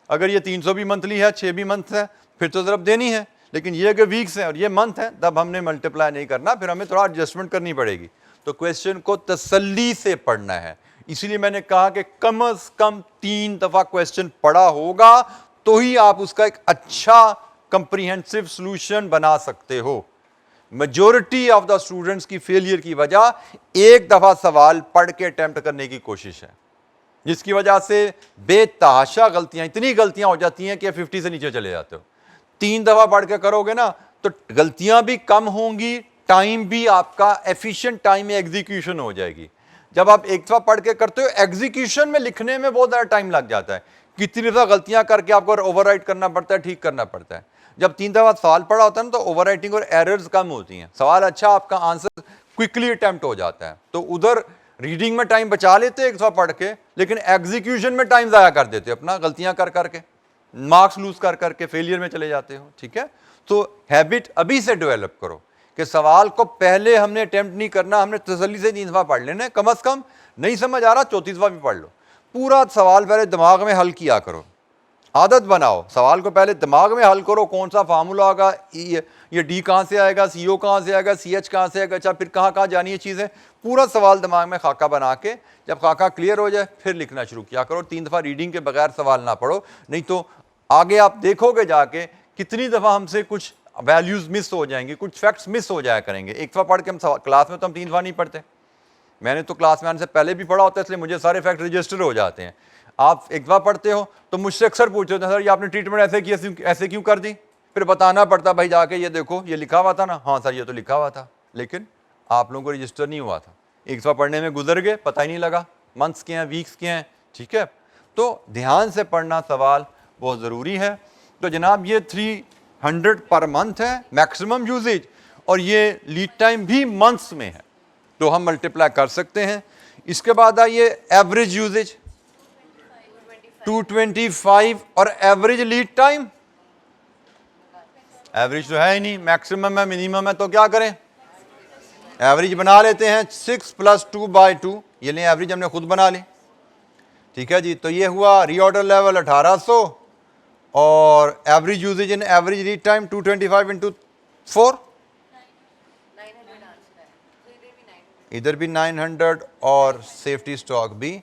Speaker 1: अगर ये 300 भी मंथली है, 6 भी मंथ है, फिर तो ज़रब देनी है। लेकिन ये अगर वीक्स है और ये मंथ है, तब हमने मल्टीप्लाई नहीं करना, फिर हमें थोड़ा एडजस्टमेंट करनी पड़ेगी। तो क्वेश्चन को तसल्ली से पढ़ना है। इसीलिए मैंने कहा कि कम से कम 3 दफा क्वेश्चन पढ़ा होगा तो ही आप उसका एक अच्छा कंप्रीहेंसिव सॉल्यूशन बना सकते हो। मेजॉरिटी ऑफ द स्टूडेंट्स की फेलियर की वजह एक दफा सवाल पढ़ के अटेम्प्ट करने की कोशिश है, जिसकी वजह से बेतहाशा गलतियां, इतनी गलतियां हो जाती हैं कि 50 से नीचे चले जाते हो। 3 दफा पढ़ के करोगे ना तो गलतियां भी कम होंगी, टाइम भी आपका एफिशिएंट टाइम में एग्जीक्यूशन हो जाएगी। जब आप एक दफा पढ़ के करते हो, एग्जीक्यूशन में लिखने में बहुत ज़्यादा टाइम लग जाता है। कितनी दफा गलतियां करके आपको ओवरराइट करना पड़ता है, ठीक करना पड़ता है। जब 3 दफा सवाल पढ़ा होता है ना, तो ओवरराइटिंग और एरर्स कम होती हैं। सवाल अच्छा, आपका आंसर क्विकली अटेम्प्ट हो जाता है। तो उधर रीडिंग में टाइम बचा लेते हैं एक दफा पढ़ के, लेकिन एग्जीक्यूशन में टाइम ज़ाया कर देते हो अपना, गलतियां कर करके, मार्क्स लूज कर करके फेलियर में चले जाते हो। ठीक है, तो हैबिट अभी से डेवलप करो कि सवाल को पहले हमने अटेम्प्ट नहीं करना, हमने तसल्ली से 3 दफा पढ़ लेना है। कम से कम नहीं समझ आ रहा, 34 दफा भी पढ़ लो। पूरा सवाल पहले दिमाग में हल किया करो, आदत बनाओ। सवाल को पहले दिमाग में हल करो, कौन सा फार्मूला होगा, ये डी कहाँ से आएगा, सी ओ कहाँ से आएगा, सी एच कहाँ से आएगा, अच्छा फिर कहाँ कहाँ जानी है चीज़ें। पूरा सवाल दिमाग में खाका बना के, जब खाका क्लियर हो जाए फिर लिखना शुरू किया करो। 3 दफ़ा रीडिंग के बगैर सवाल ना पढ़ो, नहीं तो आगे आप देखोगे जाके कितनी दफ़ा हमसे कुछ वैल्यूज़ मिस हो जाएंगी, कुछ फैक्ट्स मिस हो जाया करेंगे। एक दफ़ा पढ़ के हम क्लास में तो हम 3 दफ़ा नहीं पढ़ते। मैंने तो क्लास में आने से पहले भी पढ़ा होता है, इसलिए मुझे सारे फैक्ट रजिस्टर हो जाते हैं। आप एक दफ़ा पढ़ते हो तो मुझसे अक्सर पूछते हैं, सर ये आपने ट्रीटमेंट ऐसे की, ऐसे क्यों कर दी? फिर बताना पड़ता, भाई जाके ये देखो, ये लिखा हुआ था ना। हाँ सर, ये तो लिखा हुआ था, लेकिन आप लोगों को रजिस्टर नहीं हुआ था। एक दफ़ा पढ़ने में गुजर गए, पता ही नहीं लगा मंथ्स के हैं, वीक्स के हैं। ठीक है, तो ध्यान से पढ़ना सवाल बहुत ज़रूरी है। तो जनाब ये 300 पर मंथ है मैक्सिमम यूजेज, और ये लीड टाइम भी मंथ्स में है, तो हम मल्टीप्लाई कर सकते हैं। इसके बाद आइए एवरेज यूजेज 225, और एवरेज लीड टाइम, एवरेज तो है ही नहीं, मैक्सिमम है मिनिमम है, तो क्या करें, एवरेज बना लेते हैं। 6 + 2/2, ये लें एवरेज हमने खुद बना ली। ठीक है जी, तो ये हुआ रीऑर्डर लेवल 1800, और average usage in average lead time 225 × 4, इधर भी 900 और सेफ्टी स्टॉक भी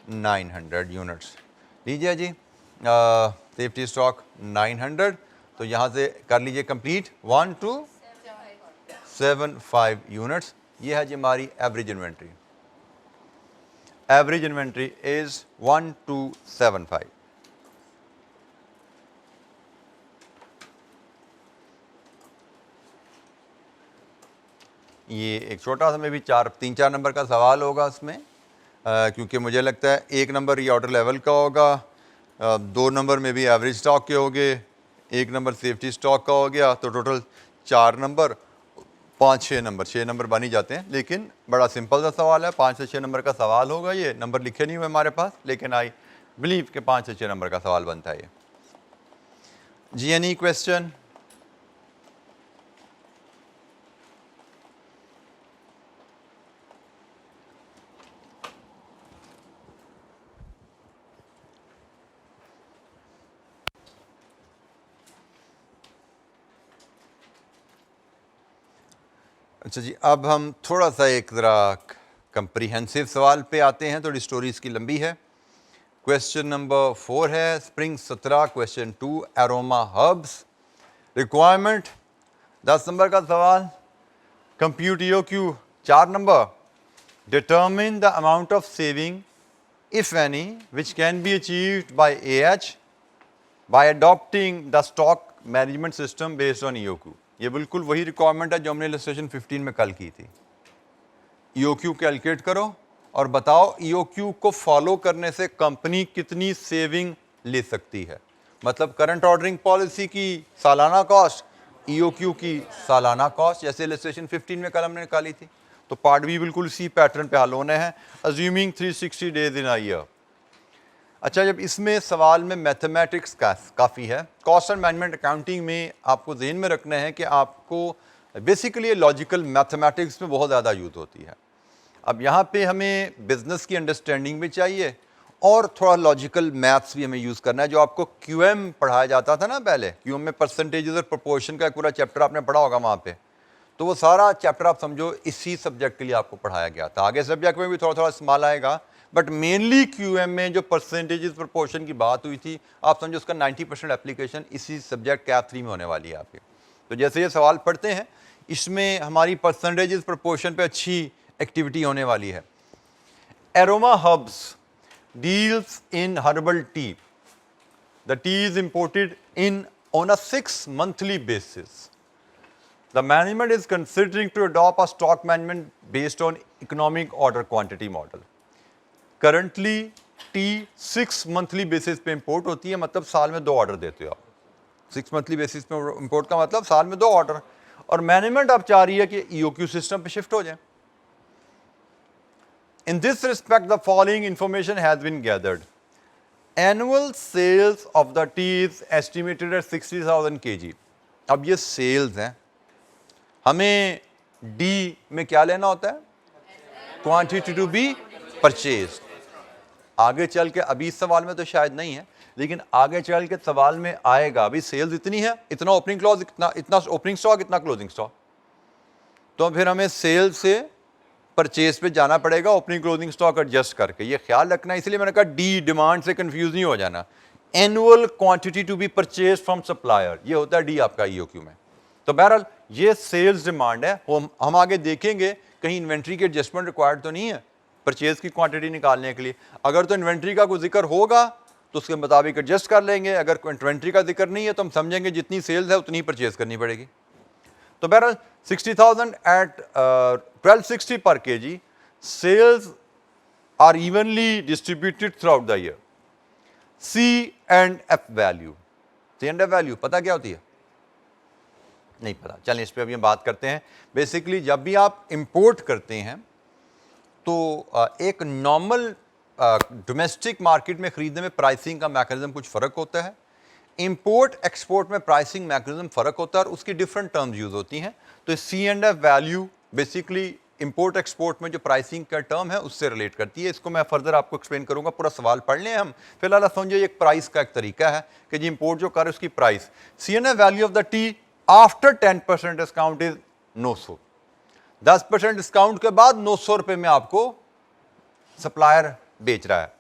Speaker 1: 900 यूनिट्स। लीजिए जी, सेफ्टी स्टॉक 900, तो यहाँ से कर लीजिए कंप्लीट, 1275 यूनिट्स। ये है जी हमारी average inventory. Average inventory is 1275। ये एक छोटा सा में भी 3-4 नंबर का सवाल होगा उसमें, क्योंकि मुझे लगता है 1 नंबर रीऑर्डर लेवल का होगा, 2 नंबर में भी एवरेज स्टॉक के होंगे, 1 नंबर सेफ्टी स्टॉक का हो गया, तो टोटल 4 नंबर, 5-6 नंबर, 6 नंबर बन ही जाते हैं। लेकिन बड़ा सिंपल सा सवाल है, 5 से 6 नंबर का सवाल होगा। ये नंबर लिखे नहीं हुए हमारे पास, लेकिन आई बिलीव के 5 से 6 नंबर का सवाल बनता है ये जी। Any question? अच्छा जी, अब हम थोड़ा सा एक ज़रा कंप्रीहेंसिव सवाल पे आते हैं, थोड़ी स्टोरी इसकी लंबी है। क्वेश्चन नंबर 4 है spring 17, question 2 aroma herbs. Requirement 10 number का सवाल, compute EOQ 4 number. Determine the amount of saving if any which can be achieved by AH bye adopting the stock management system based on EOQ. ये बिल्कुल वही requirement है जो हमने illustration 15 में कल की थी। ईओक्यू कैलकुलेट करो और बताओ ईओक्यू को फॉलो करने से कंपनी कितनी सेविंग ले सकती है। मतलब करंट ऑर्डरिंग पॉलिसी की सालाना कॉस्ट, ईओक्यू की सालाना कॉस्ट, जैसे इलस्ट्रेशन 15 में कल हमने निकाली थी। तो पार्ट भी बिल्कुल इसी पैटर्न पे हल होने हैं, assuming 360 days in a year. अच्छा, जब इसमें सवाल में मैथमेटिक्स काफ़ी है। कॉस्ट एंड मैनेजमेंट अकाउंटिंग में आपको ध्यान में रखना है कि आपको बेसिकली लॉजिकल मैथमेटिक्स में बहुत ज़्यादा यूज़ होती है। अब यहाँ पे हमें बिजनेस की अंडरस्टैंडिंग भी चाहिए और थोड़ा लॉजिकल मैथ्स भी हमें यूज़ करना है। जो आपको क्यूएम पढ़ाया जाता था ना पहले, क्यूएम में परसेंटेजेस और प्रोपोर्शन का एक पूरा चैप्टर आपने पढ़ा होगा वहाँ पे, तो वो सारा चैप्टर आप समझो इसी सब्जेक्ट के लिए आपको पढ़ाया गया था। आगे सब्जेक्ट में भी थोड़ा थोड़ा इस्तेमाल आएगा, बट मेनली क्यूएम में जो परसेंटेजेस प्रोपोर्शन की बात हुई थी, आप समझो उसका 90% एप्लीकेशन इसी सब्जेक्ट कैप 3 में होने वाली है आपके। तो जैसे ये सवाल पढ़ते हैं, इसमें हमारी परसेंटेजेस प्रोपोर्शन पे अच्छी एक्टिविटी होने वाली है। Aroma herbs deals in herbal T. The T is imported in on a 6 monthly basis. The management is considering to adopt a stock management based on economic order quantity model. Currently T 6 monthly basis पे import होती है, मतलब साल में 2 order देते हो आप। 6 monthly basis पे इंपोर्ट का मतलब साल में 2 ऑर्डर, और मैनेजमेंट अब चाह रही है कि ईओक्यू सिस्टम पे शिफ्ट हो जाए। In this respect, the following information has been gathered. Annual sales of the tea is estimated at 60,000 kg. अब ये सेल्स हैं, हमें डी में क्या लेना होता है? Quantity to be purchase. आगे चल के, अभी इस सवाल में तो शायद नहीं है, लेकिन आगे चल के सवाल में आएगा। अभी सेल्स इतनी है, इतना ओपनिंग क्लॉज, इतना ओपनिंग स्टॉक, इतना क्लोजिंग स्टॉक, तो फिर हमें सेल से परचेज पे जाना पड़ेगा, ओपनिंग क्लोजिंग स्टॉक एडजस्ट करके। ये ख्याल रखना, इसलिए मैंने कहा डी डिमांड से कंफ्यूज नहीं हो जाना। Annual quantity to be purchase from supplier, ये होता है डी आपका ईओक्यू में। तो बहरहाल ये सेल्स डिमांड है। हम आगे देखेंगे कहीं इन्वेंट्री की एडजस्टमेंट रिक्वायर्ड तो नहीं है परचेज की क्वांटिटी निकालने के लिए। अगर तो इन्वेंट्री का कोई जिक्र होगा तो उसके मुताबिक एडजस्ट कर लेंगे, अगर इन्वेंट्री का जिक्र नहीं है तो हम समझेंगे जितनी सेल्स है उतनी परचेज करनी पड़ेगी। तो बहरहाल 60,000 at 1260 per kg, sales are evenly distributed throughout the year. C and F value, C and F value पता क्या होती है? नहीं पता, चलिए इस पे अभी हम बात करते हैं। बेसिकली जब भी आप इंपोर्ट करते हैं तो एक नॉर्मल डोमेस्टिक मार्केट में खरीदने में प्राइसिंग का मैकेनिज्म कुछ फ़र्क होता है, इंपोर्ट एक्सपोर्ट में प्राइसिंग मैकेनिज्म फ़र्क होता है और उसकी डिफरेंट टर्म्स यूज़ होती हैं। तो C and F value basically import export में जो प्राइसिंग का टर्म है उससे रिलेट करती है। इसको मैं फर्दर आपको एक्सप्लेन करूंगा, पूरा सवाल पढ़ लें हम। फिलहाल समझो एक प्राइस का एक तरीका है कि जी इंपोर्ट जो कर उसकी price, C and F value of the T after 10% discount is 900। 10% discount के बाद 900 रुपये में आपको सप्लायर बेच रहा है।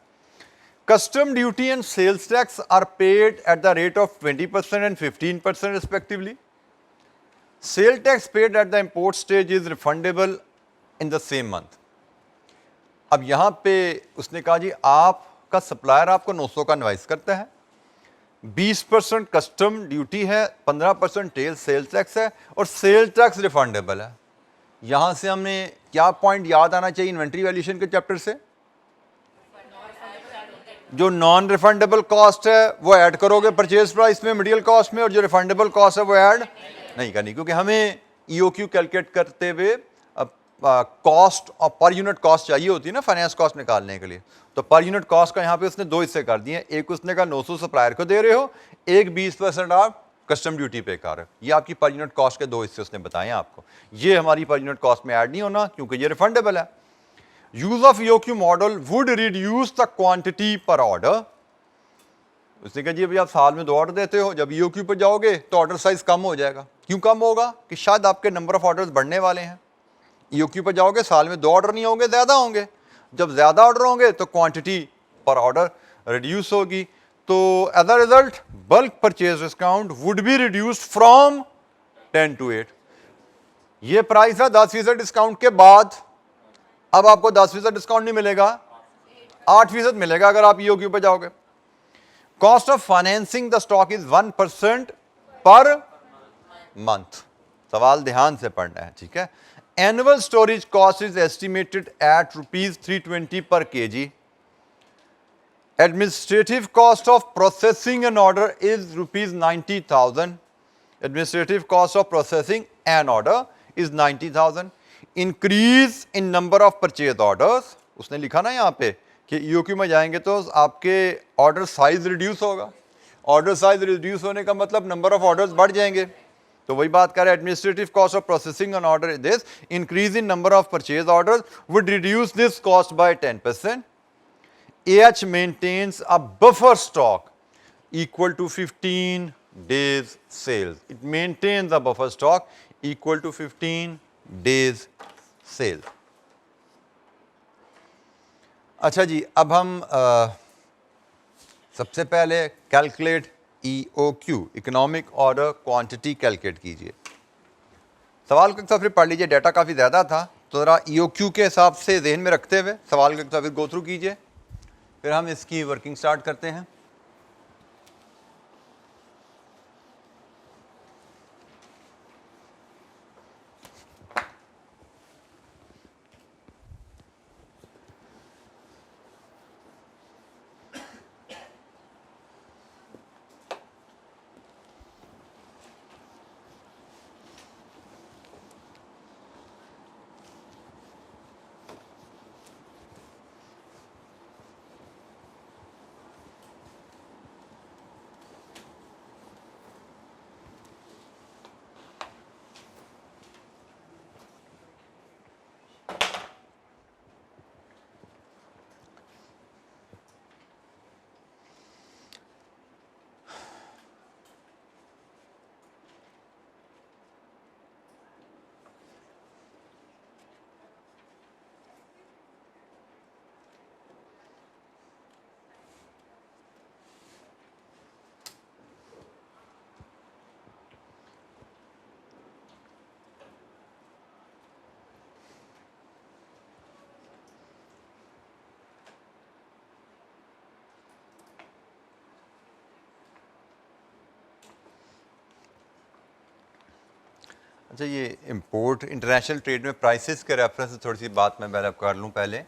Speaker 1: Custom duty and sales tax are paid at the rate of 20% and 15% respectively. Sale tax paid at the import stage is refundable in the same month. अब यहाँ पे उसने कहा जी आपका सप्लायर आपको 900 का इनवाइस करता है, 20% कस्टम ड्यूटी है, 15% सेल टैक्स है और सेल टैक्स रिफंडेबल है। यहाँ से हमने क्या पॉइंट याद आना चाहिए इन्वेंट्री वैल्यूएशन के चैप्टर से? जो नॉन रिफंडेबल कॉस्ट है वो ऐड करोगे परचेज प्राइस में, मटेरियल कॉस्ट में, और जो रिफंडेबल कॉस्ट है वो ऐड नहीं करनी, क्योंकि हमें ईओक्यू कैलकुलेट करते हुए कॉस्ट और पर यूनिट कॉस्ट चाहिए होती है ना फाइनेंस कॉस्ट निकालने के लिए। तो पर यूनिट कॉस्ट का यहाँ पे उसने 2 हिस्से कर दिए, एक उसने कहा 900 सप्लायर को दे रहे हो, एक 20% आप कस्टम ड्यूटी पे कर रहे हो। ये आपकी पर यूनिट कॉस्ट के 2 हिस्से उसने बताए आपको। ये हमारी पर यूनिट कॉस्ट में ऐड नहीं होना क्योंकि ये रिफंडेबल है। Use of EOQ model would reduce the quantity पर ऑर्डर। उसने कहा जी अभी आप साल में 2 ऑर्डर देते हो, जब ईओक्यू पर जाओगे तो ऑर्डर साइज कम हो जाएगा। क्यों कम होगा? कि शायद आपके नंबर ऑफ ऑर्डर्स बढ़ने वाले हैं। ईओक्यू पर जाओगे साल में 2 ऑर्डर नहीं होंगे, ज्यादा होंगे। जब ज्यादा ऑर्डर होंगे तो क्वांटिटी पर ऑर्डर रिड्यूस होगी। तो as a result bulk purchase discount would be reduced from 10 to 8। ये प्राइस है 10% डिस्काउंट के बाद। अब आपको 10% डिस्काउंट नहीं मिलेगा, 8% मिलेगा अगर आप ईओक्यू पे जाओगे। Cost of financing the stock is 1% per month. सवाल ध्यान से पढ़ना है, ठीक है। Annual storage cost is estimated at ₹320 पर kg. Administrative cost of processing an order is ₹90,000. Administrative cost of processing an order is 90,000. Increase in number of purchase orders, उसने लिखा ना यहाँ पे कि EOQ में जाएंगे तो आपके ऑर्डर साइज रिड्यूस होगा। ऑर्डर साइज रिड्यूस होने का मतलब नंबर ऑफ ऑर्डर्स बढ़ जाएंगे। तो वही बात कर रहे हैं, administrative cost of processing an order this increase in number of purchase orders would reduce this cost by 10%. AH maintains a buffer stock equal to 15 days sales. It maintains a buffer stock equal to 15 days sales. अच्छा जी, अब हम सबसे पहले calculate EOQ, economic order quantity calculate कीजिए। सवाल का फिर पढ़ लीजिए, डाटा काफ़ी ज़्यादा था तो ज़रा EOQ के हिसाब से जहन में रखते हुए सवाल का फिर गो थ्रू कीजिए, फिर हम इसकी वर्किंग स्टार्ट करते हैं। अच्छा, ये इंपोर्ट इंटरनेशनल ट्रेड में प्राइसेस के रेफरेंस से थोड़ी सी बात मैं पहले कर लूँ। पहले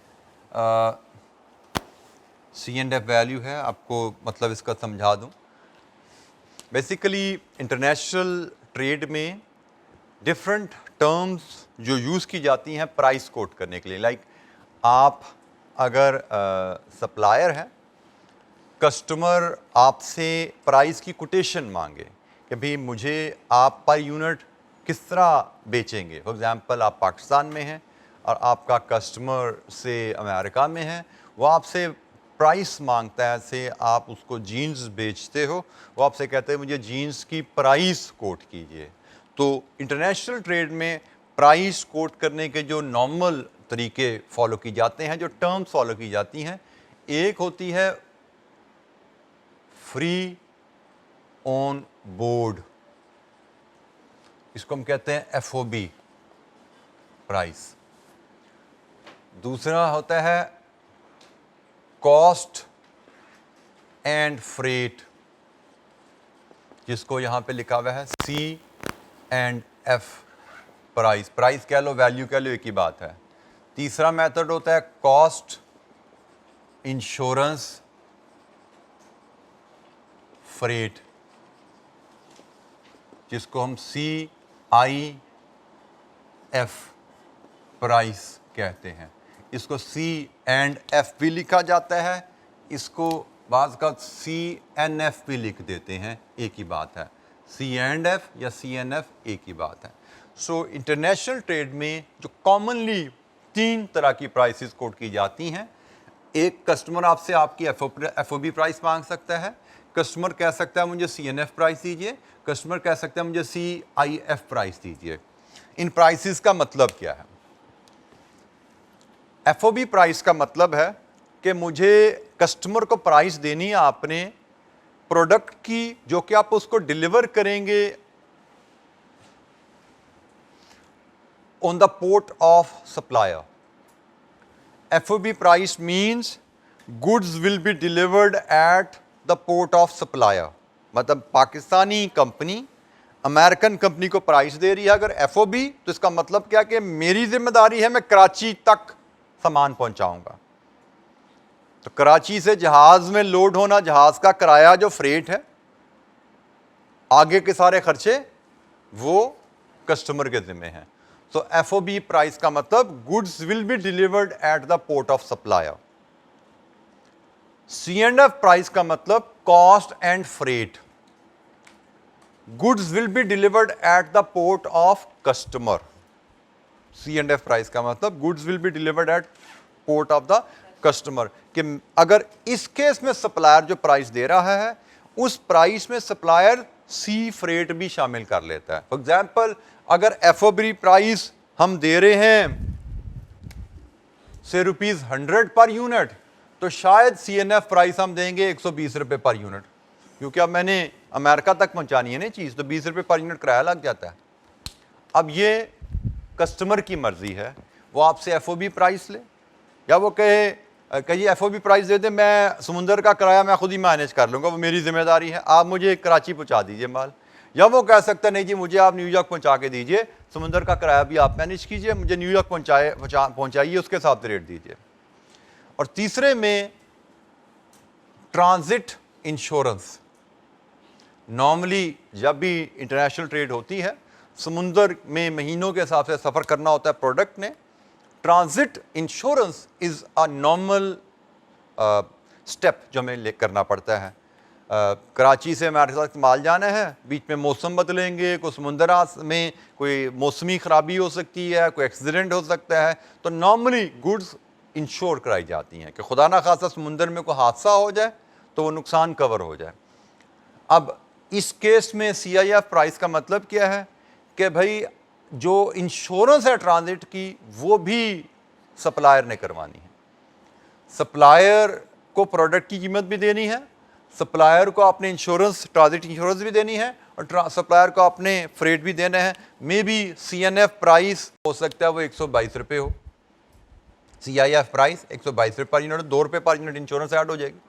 Speaker 1: C&F वैल्यू है, आपको मतलब इसका समझा दूँ। बेसिकली इंटरनेशनल ट्रेड में डिफरेंट टर्म्स जो यूज़ की जाती हैं प्राइस कोट करने के लिए। लाइक आप अगर सप्लायर हैं, कस्टमर आपसे प्राइस की कोटेशन मांगे कि भाई मुझे आप पर यूनिट किस तरह बेचेंगे। फॉर एग्ज़ाम्पल, आप पाकिस्तान में हैं और आपका कस्टमर से अमेरिका में है, वो आपसे प्राइस मांगता है, से आप उसको जीन्स बेचते हो, वो आपसे कहते हैं मुझे जीन्स की प्राइस कोट कीजिए। तो इंटरनेशनल ट्रेड में प्राइस कोट करने के जो नॉर्मल तरीके फॉलो की जाते हैं, जो टर्म्स फॉलो की जाती हैं, एक होती है फ्री ऑन बोर्ड, इसको हम कहते हैं FOB प्राइस। दूसरा होता है कॉस्ट एंड फ्रेट, जिसको यहाँ पे लिखा हुआ है C&F प्राइस। प्राइस कह लो, वैल्यू कह लो, एक ही बात है। तीसरा मेथड होता है कॉस्ट इंश्योरेंस फ्रेट, जिसको हम CIF प्राइस कहते हैं। इसको C&F भी लिखा जाता है, इसको बाज़ का CNF भी लिख देते हैं, एक ही बात है। C&F या CNF एक ही बात है। सो इंटरनेशनल ट्रेड में जो कॉमनली 3 तरह की प्राइसेस कोट की जाती हैं। एक, कस्टमर आपसे आपकी FOB प्राइस मांग सकता है। कस्टमर कह सकता है मुझे CNF प्राइस दीजिए, कस्टमर कह सकता है मुझे CIF प्राइस दीजिए। इन प्राइसेस का मतलब क्या है? FOB प्राइस का मतलब है कि मुझे कस्टमर को प्राइस देनी है आपने प्रोडक्ट की, जो कि आप उसको डिलीवर करेंगे on the port of supplier. FOB price means goods will be delivered at the port of supplier, मतलब पाकिस्तानी कंपनी अमेरिकन कंपनी को प्राइस दे रही है अगर एफओबी, तो इसका मतलब क्या कि मेरी जिम्मेदारी है मैं कराची तक सामान पहुंचाऊंगा। तो कराची से जहाज में लोड होना, जहाज का किराया जो फ्रेट है, आगे के सारे खर्चे वो कस्टमर के जिम्मे हैं। सो एफओबी प्राइस का मतलब goods will be delivered at the port of supplier. C&F price का मतलब cost and freight, goods will be delivered at the port of customer. C&F price का मतलब goods will be delivered eight port of the customer. कि अगर इस case में supplier जो price दे रहा है उस प्राइस में सप्लायर सी फ्रेट भी शामिल कर लेता है। फॉर एग्जाम्पल, अगर एफओबी प्राइस हम दे रहे हैं से ₹100 पर यूनिट, तो शायद C&F प्राइस हम देंगे 120 रुपये पर यूनिट, क्योंकि अब मैंने अमेरिका तक पहुंचानी है ना चीज़, तो 20 रुपये पर यूनिट किराया लग जाता है। अब ये कस्टमर की मर्जी है, वो आपसे एफओबी प्राइस ले या वो कहे एफओबी प्राइस दे दे, मैं समुंदर का किराया मैं खुद ही मैनेज कर लूँगा, वो मेरी जिम्मेदारी है, आप मुझे कराची पहुँचा दीजिए माल। या वो कह सकता नहीं जी मुझे आप न्यूयॉर्क पहुँचा के दीजिए, समुंदर का किराया भी आप मैनेज कीजिए, मुझे न्यूयॉर्क पहुँचाइए, उसके हिसाब से रेट दीजिए। और तीसरे में ट्रांजिट इंश्योरेंस। नॉर्मली जब भी इंटरनेशनल ट्रेड होती है, समुंदर में महीनों के हिसाब से सफ़र करना होता है प्रोडक्ट ने, transit insurance is a normal step जो हमें करना पड़ता है। कराची से हमारे साथ माल जाना है, बीच में मौसम बदलेंगे, कोई समुंदर में कोई मौसमी ख़राबी हो सकती है, कोई एक्सीडेंट हो सकता है, तो नॉर्मली गुड्स इंश्योर कराई जाती हैं कि खुदा ना खासा समुंदर में कोई हादसा हो जाए तो वो नुकसान कवर हो जाए। अब इस केस में CIF प्राइस का मतलब क्या है कि भाई जो इंश्योरेंस है ट्रांजिट की वो भी सप्लायर ने करवानी है। सप्लायर को प्रोडक्ट की कीमत भी देनी है, सप्लायर को अपने इंश्योरेंस ट्रांजिट इंश्योरेंस भी देनी है, और सप्लायर को अपने फ्रेट भी देना है। मे बी C&F प्राइस हो सकता है वो 122 रुपये हो, CIF प्राइस 122 रुपये पर यूनिट, 2 रुपये पर यूनिट इंश्योरेंस ऐड हो जाएगी।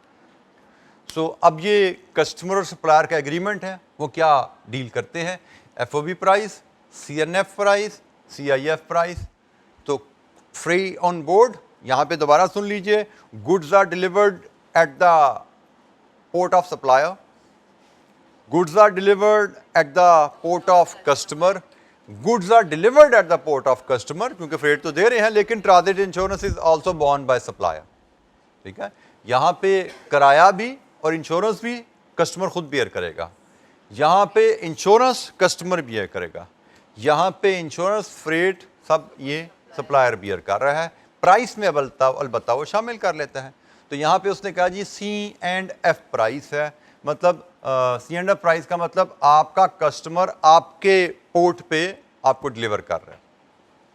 Speaker 1: सो अब ये कस्टमर और सप्लायर का एग्रीमेंट है, वो क्या डील करते हैं, FOB price, C&F price, CIF price. तो फ्री ऑन बोर्ड, यहाँ पे दोबारा सुन लीजिए, goods are delivered at the port of supplier, goods are delivered at the port of customer, goods are delivered at the port of customer, क्योंकि freight तो दे रहे हैं, लेकिन transit insurance is also borne by supplier. ठीक है, यहाँ पे किराया भी और इंश्योरेंस भी कस्टमर खुद बियर करेगा, यहाँ पे इंश्योरेंस कस्टमर बियर करेगा, यहाँ पे इंश्योरेंस फ्रेट सब ये सप्लायर बियर कर रहा है, प्राइस में अलबत्ता वो शामिल कर लेता है। तो यहाँ पे उसने कहा जी C&F प्राइस है, मतलब C&F प्राइस का मतलब आपका कस्टमर आपके पोर्ट पे आपको डिलीवर कर रहा है,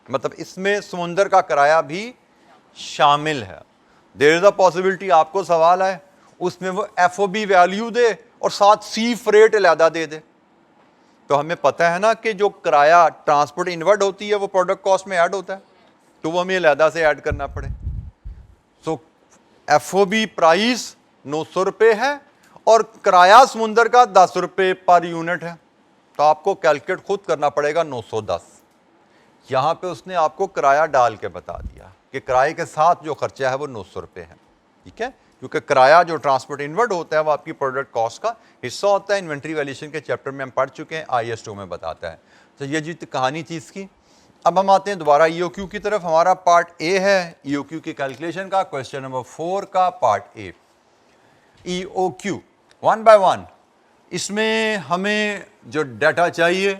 Speaker 1: मतलब इसमें समुंदर का किराया भी शामिल है। देयर इज अ पॉसिबिलिटी आपको सवाल है उसमें वो एफओबी वैल्यू दे और साथ सी फ्रेट अलहदा दे दे, तो हमें पता है ना कि जो किराया ट्रांसपोर्ट इनवर्ड होती है वो प्रोडक्ट कॉस्ट में ऐड होता है, तो वो हमें अलहदा से ऐड करना पड़े। सो एफओबी प्राइस 900 रुपये है और किराया समुंदर का 10 रुपये पर यूनिट है, तो आपको कैलकुलेट खुद करना पड़ेगा 910। यहाँ पे उसने आपको किराया डाल के बता दिया कि किराए के साथ जो खर्चा है वो 900 रुपये है। ठीक है, क्योंकि किराया जो ट्रांसपोर्ट इनवर्ड होता है वो आपकी प्रोडक्ट कॉस्ट का हिस्सा होता है। इन्वेंट्री वैल्यूएशन के चैप्टर में हम पढ़ चुके हैं, IAS 2 में बताता है। तो ये जी कहानी चीज़ की। अब हम आते हैं दोबारा EOQ की तरफ। हमारा पार्ट ए है EOQ की कैलकुलेशन का, क्वेश्चन नंबर 4 का पार्ट ए। EOQ 1 by 1, इसमें हमें जो डाटा चाहिए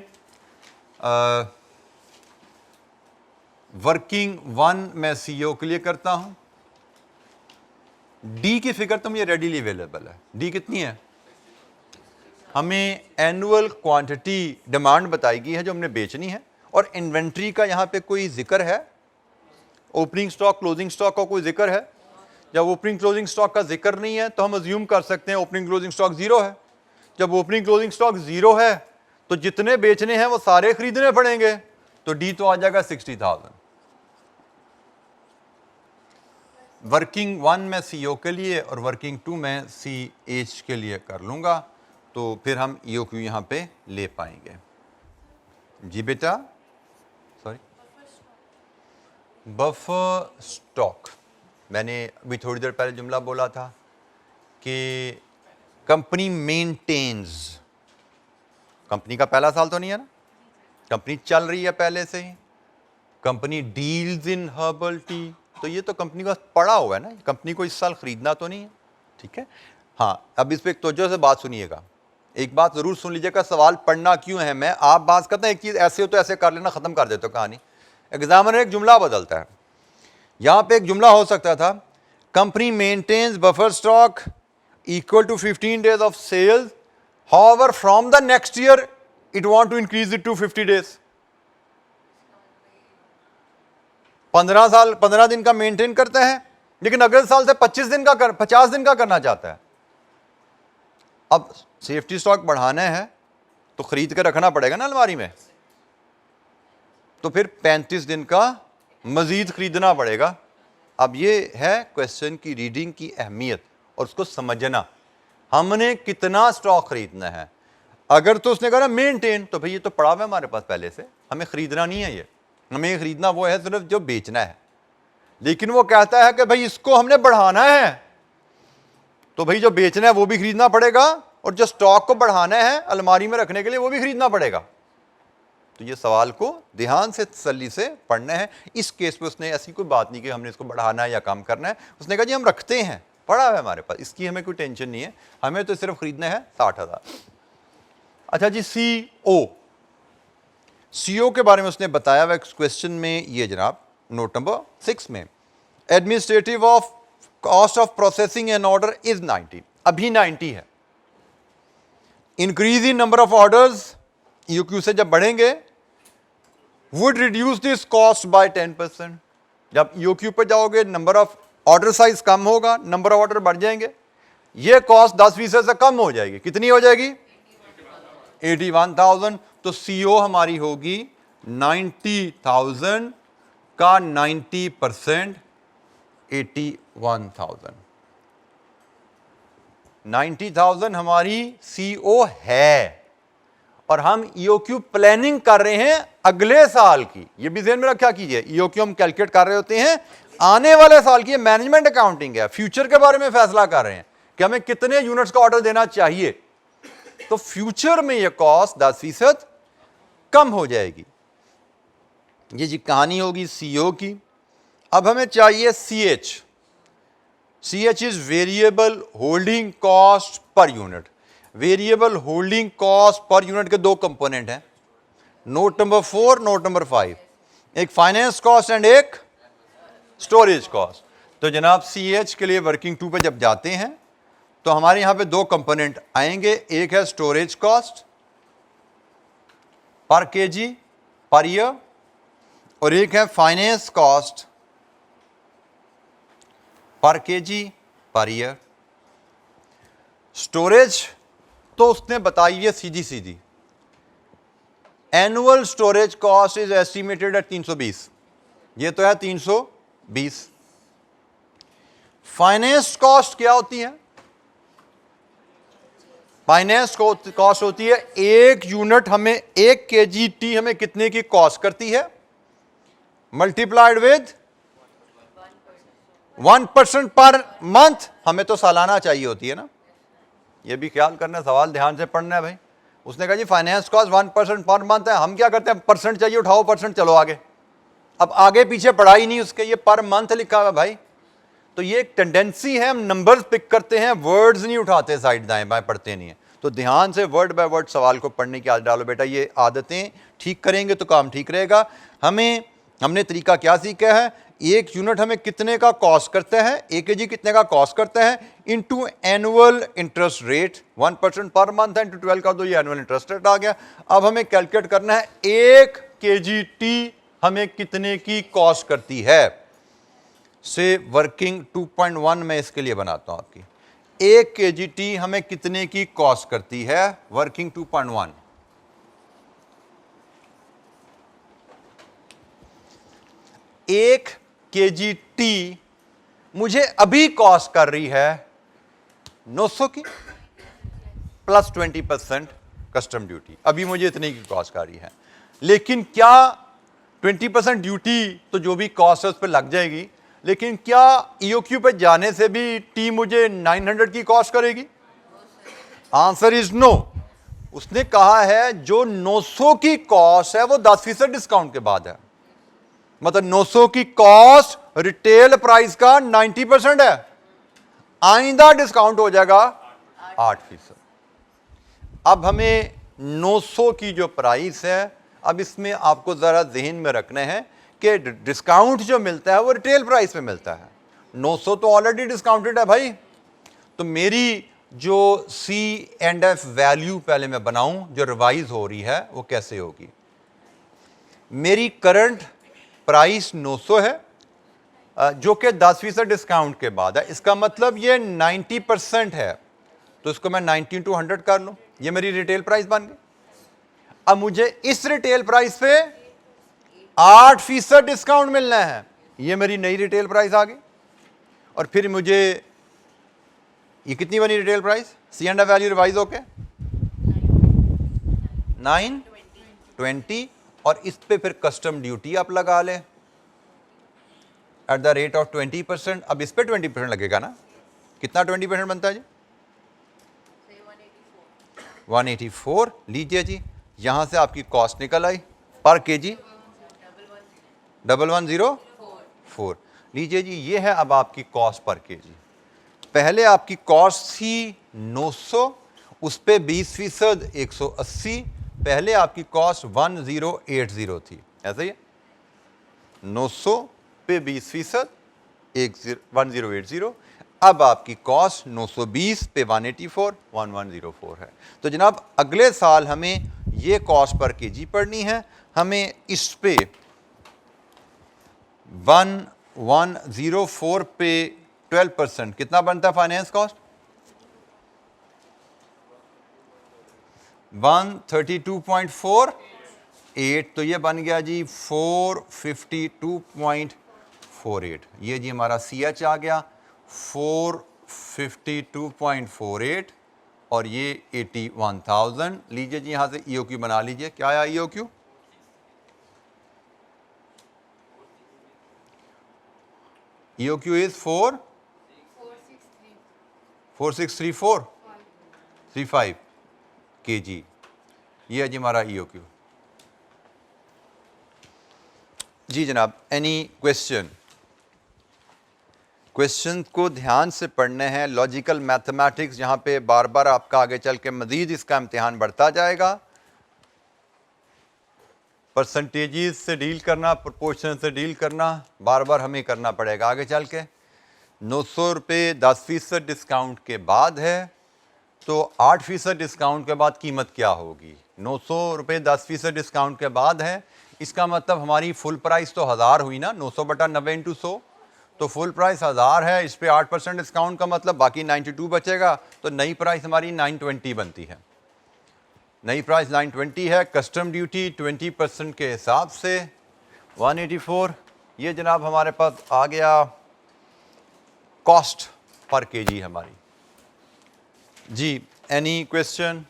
Speaker 1: वर्किंग 1 मैं CO के लिए करता हूं। डी की फिगर तो मुझे रेडीली अवेलेबल है। डी कितनी है, हमें एनुअल क्वांटिटी डिमांड बताई गई है जो हमने बेचनी है, और इन्वेंट्री का यहाँ पे कोई जिक्र है, ओपनिंग स्टॉक क्लोजिंग स्टॉक का कोई जिक्र है। जब ओपनिंग क्लोजिंग स्टॉक का जिक्र नहीं है तो हम अज्यूम कर सकते हैं ओपनिंग क्लोजिंग स्टॉक 0 है। जब ओपनिंग क्लोजिंग स्टॉक 0 है तो जितने बेचने हैं वो सारे खरीदने पड़ेंगे, तो डी तो आ जाएगा 60,000। वर्किंग 1 में CO के लिए और वर्किंग 2 में CH के लिए कर लूँगा, तो फिर हम EOQ यहाँ पे ले पाएंगे। जी बेटा, सॉरी, बफर स्टॉक, मैंने अभी थोड़ी देर पहले जुमला बोला था कि कंपनी मेंटेन्स, कंपनी का पहला साल तो नहीं है ना, कंपनी चल रही है पहले से ही। Company deals in herbal tea, तो ये तो कंपनी का पड़ा हुआ है ना, कंपनी को इस साल खरीदना तो नहीं है, ठीक है। हाँ, अब इस पर एक तवज्जो से बात सुनिएगा, एक बात जरूर सुन लीजिएगा, सवाल पढ़ना क्यों है। मैं आप बात करते हैं एक चीज ऐसे हो तो ऐसे कर लेना, खत्म कर देते हो कहानी। एग्जामिनर एक जुमला बदलता है, यहां पे एक जुमला हो सकता था, company maintains buffer stock equal to 15 days of sales, however from the next year it want to increase it to 50 days। 15 दिन का मेंटेन करते हैं, लेकिन अगले साल से 50 दिन का करना चाहता है। अब सेफ्टी स्टॉक बढ़ाना है तो खरीद के रखना पड़ेगा ना अलमारी में, तो फिर 35 दिन का मजीद खरीदना पड़ेगा। अब ये है क्वेश्चन की रीडिंग की अहमियत और उसको समझना, हमने कितना स्टॉक खरीदना है। अगर तो उसने कहा मेंटेन, तो भाई ये तो पड़ा हुआ है हमारे पास पहले से, हमें खरीदना नहीं है, ये हमें खरीदना वो है सिर्फ जो बेचना है। लेकिन वो कहता है कि भाई इसको हमने बढ़ाना है, तो भाई जो बेचना है वो भी खरीदना पड़ेगा और जो स्टॉक को बढ़ाना है अलमारी में रखने के लिए वो भी खरीदना पड़ेगा। तो ये सवाल को ध्यान से तसल्ली से पढ़ना है। इस केस में उसने ऐसी कोई बात नहीं कि हमने इसको बढ़ाना है या कम करना है, उसने कहा जी हम रखते हैं, पड़ा है हमारे पास, इसकी हमें कोई टेंशन नहीं है, हमें तो सिर्फ खरीदना है 60,000। अच्छा जी, CO के बारे में उसने बताया हुआ क्वेश्चन में ये जनाब, नोट नंबर 6 में, administrative of cost of processing an order is 90, अभी 90 है। Increase in number of orders, EOQ से जब बढ़ेंगे, would reduce this cost by 10%। जब EOQ पे जाओगे नंबर ऑफ ऑर्डर साइज कम होगा, नंबर ऑफ ऑर्डर बढ़ जाएंगे, ये कॉस्ट 10% से कम हो जाएगी। कितनी हो जाएगी? 81,000। तो CO हमारी होगी 90,000 का 90%, 81,000। 90,000 हमारी CO है और हम EOQ प्लानिंग कर रहे हैं अगले साल की। ये भी ध्यान में रखा कीजिए, EOQ हम कैलकुलेट कर रहे होते हैं आने वाले साल की, मैनेजमेंट अकाउंटिंग है, फ्यूचर के बारे में फैसला कर रहे हैं कि हमें कितने यूनिट्स का ऑर्डर देना चाहिए। तो फ्यूचर में ये कॉस्ट 10% कम हो जाएगी। ये जी कहानी होगी CO की। अब हमें चाहिए CH। CH is variable holding cost per unit. Variable holding cost per unit के दो कंपोनेंट हैं, नोट नंबर 4, नोट नंबर 5, एक फाइनेंस कॉस्ट एंड एक स्टोरेज कॉस्ट। तो जनाब CH के लिए वर्किंग 2 पे जब जाते हैं तो हमारे यहां पे दो कंपोनेंट आएंगे, एक है storage cost per KG per year और एक है finance cost per KG per year. Storage तो उसने बताई है सीधी सीधी, annual storage cost is estimated at 320, ये तो है 320। फाइनेंस कॉस्ट क्या होती है? फाइनेंस कॉस्ट होती है एक यूनिट हमें, 1 kg हमें कितने की कॉस्ट करती है, मल्टीप्लाइड विद 1% पर मंथ। हमें तो सालाना चाहिए होती है ना, ये भी ख्याल करना, सवाल ध्यान से पढ़ना है भाई। उसने कहा जी फाइनेंस कॉस्ट 1% पर मंथ है, हम क्या करते हैं परसेंट चाहिए, उठाओ परसेंट, चलो आगे। अब आगे पीछे पढ़ाई नहीं उसके, ये पर मंथ लिखा हुआ भाई। तो ये एक टेंडेंसी है, हम नंबर्स पिक करते हैं, वर्ड्स नहीं उठाते, साइड दाएं बाएं पढ़ते नहीं है। तो ध्यान से वर्ड बाय वर्ड सवाल को पढ़ने की आदत डालो बेटा, ये आदतें ठीक करेंगे तो काम ठीक रहेगा। हमने तरीका क्या सीखा है, एक यूनिट हमें कितने का कॉस्ट करता है, 1 kg कितने का कॉस्ट करता है, into annual interest rate, 1% per month है, इनटू 12 कर दो, ये एनुअल इंटरेस्ट रेट आ गया। अब हमें कैलकुलेट करना है 1 kg टी हमें कितने की कॉस्ट करती है। से वर्किंग 2.1 में इसके लिए बनाता हूं आपकी, 1 kg टी हमें कितने की कॉस्ट करती है, वर्किंग 2.1। 1 kg टी मुझे अभी कॉस्ट कर रही है 900 की प्लस 20% कस्टम ड्यूटी, अभी मुझे इतने की कॉस्ट कर रही है। लेकिन क्या 20% ड्यूटी तो जो भी कॉस्ट है उस पर लग जाएगी, लेकिन क्या ईओक्यू पे जाने से भी टी मुझे 900 की कॉस्ट करेगी? Answer is no. उसने कहा है जो 900 की कॉस्ट है वो 10% डिस्काउंट के बाद है, मतलब 900 की कॉस्ट रिटेल प्राइस का 90% है, आइंदा डिस्काउंट हो जाएगा 8%। अब हमें 900 की जो प्राइस है, अब इसमें आपको जरा जहन में रखना है कि डिस्काउंट जो मिलता है वो रिटेल प्राइस में मिलता है। 900 तो ऑलरेडी डिस्काउंटेड है भाई, तो मेरी जो C&F वैल्यू पहले मैं बनाऊं जो रिवाइज हो रही है वो कैसे होगी? मेरी करंट प्राइस 900 है जो कि 10% डिस्काउंट के बाद है, इसका मतलब ये 90% है, तो इसको मैं 90 × 100 कर लूं, ये मेरी रिटेल प्राइस बन गई। अब मुझे इस रिटेल प्राइस पे 8% डिस्काउंट मिलना है, ये मेरी नई रिटेल प्राइस आ गई। और फिर मुझे ये कितनी बनी retail price? C&F value revise होके 920, और इस पे फिर कस्टम ड्यूटी आप लगा लें एट द रेट ऑफ 20%। अब इस पे 20% लगेगा ना, कितना 20% बनता है जी? 184 लीजिए जी, यहां से आपकी कॉस्ट निकल आई पर केजी 1104 लीजिए जी, ये है अब आपकी कॉस्ट पर केजी। पहले आपकी कॉस्ट थी 900, उस पे 20% 180, पहले आपकी कॉस्ट 1080 थी, ऐसा ही 900 पे 20% 1080। अब आपकी कॉस्ट 920 पे 184 1104 है। तो जनाब अगले साल हमें ये कॉस्ट पर केजी पढ़नी है, हमें इस पे 1104 पे 12% कितना बनता है फाइनेंस कॉस्ट? 132.48, तो ये बन गया जी 452.48। ये जी हमारा CH आ गया 452.48 और ये 81,000। लीजिए जी यहां से EOQ बना लीजिए, क्या आया EOQ? EOQ is 4634.35 kg, ये है जी हमारा EOQ। जी जनाब, एनी क्वेश्चन? क्वेश्चन को ध्यान से पढ़ने हैं, लॉजिकल मैथमेटिक्स, यहाँ पे बार बार आपका आगे चल के मजीद इसका इम्तिहान बढ़ता जाएगा। परसेंटेजेस से डील करना, प्रोपोर्शन से डील करना बार बार हमें करना पड़ेगा आगे चल के। 900 रुपये 10% डिस्काउंट के बाद है, तो 8% डिस्काउंट के बाद कीमत क्या होगी? 900 रुपये 10% डिस्काउंट के बाद है, इसका मतलब हमारी फुल प्राइस तो 1000 हुई ना, 900/90 × 100, तो फुल प्राइस 1000 है, इस पे 8% डिस्काउंट का मतलब बाकी 92 बचेगा, तो नई प्राइस हमारी 920 बनती है। नई प्राइस 920 है, कस्टम ड्यूटी 20% के हिसाब से 184। ये जनाब हमारे पास आ गया कॉस्ट पर केजी हमारी। जी एनी क्वेश्चन?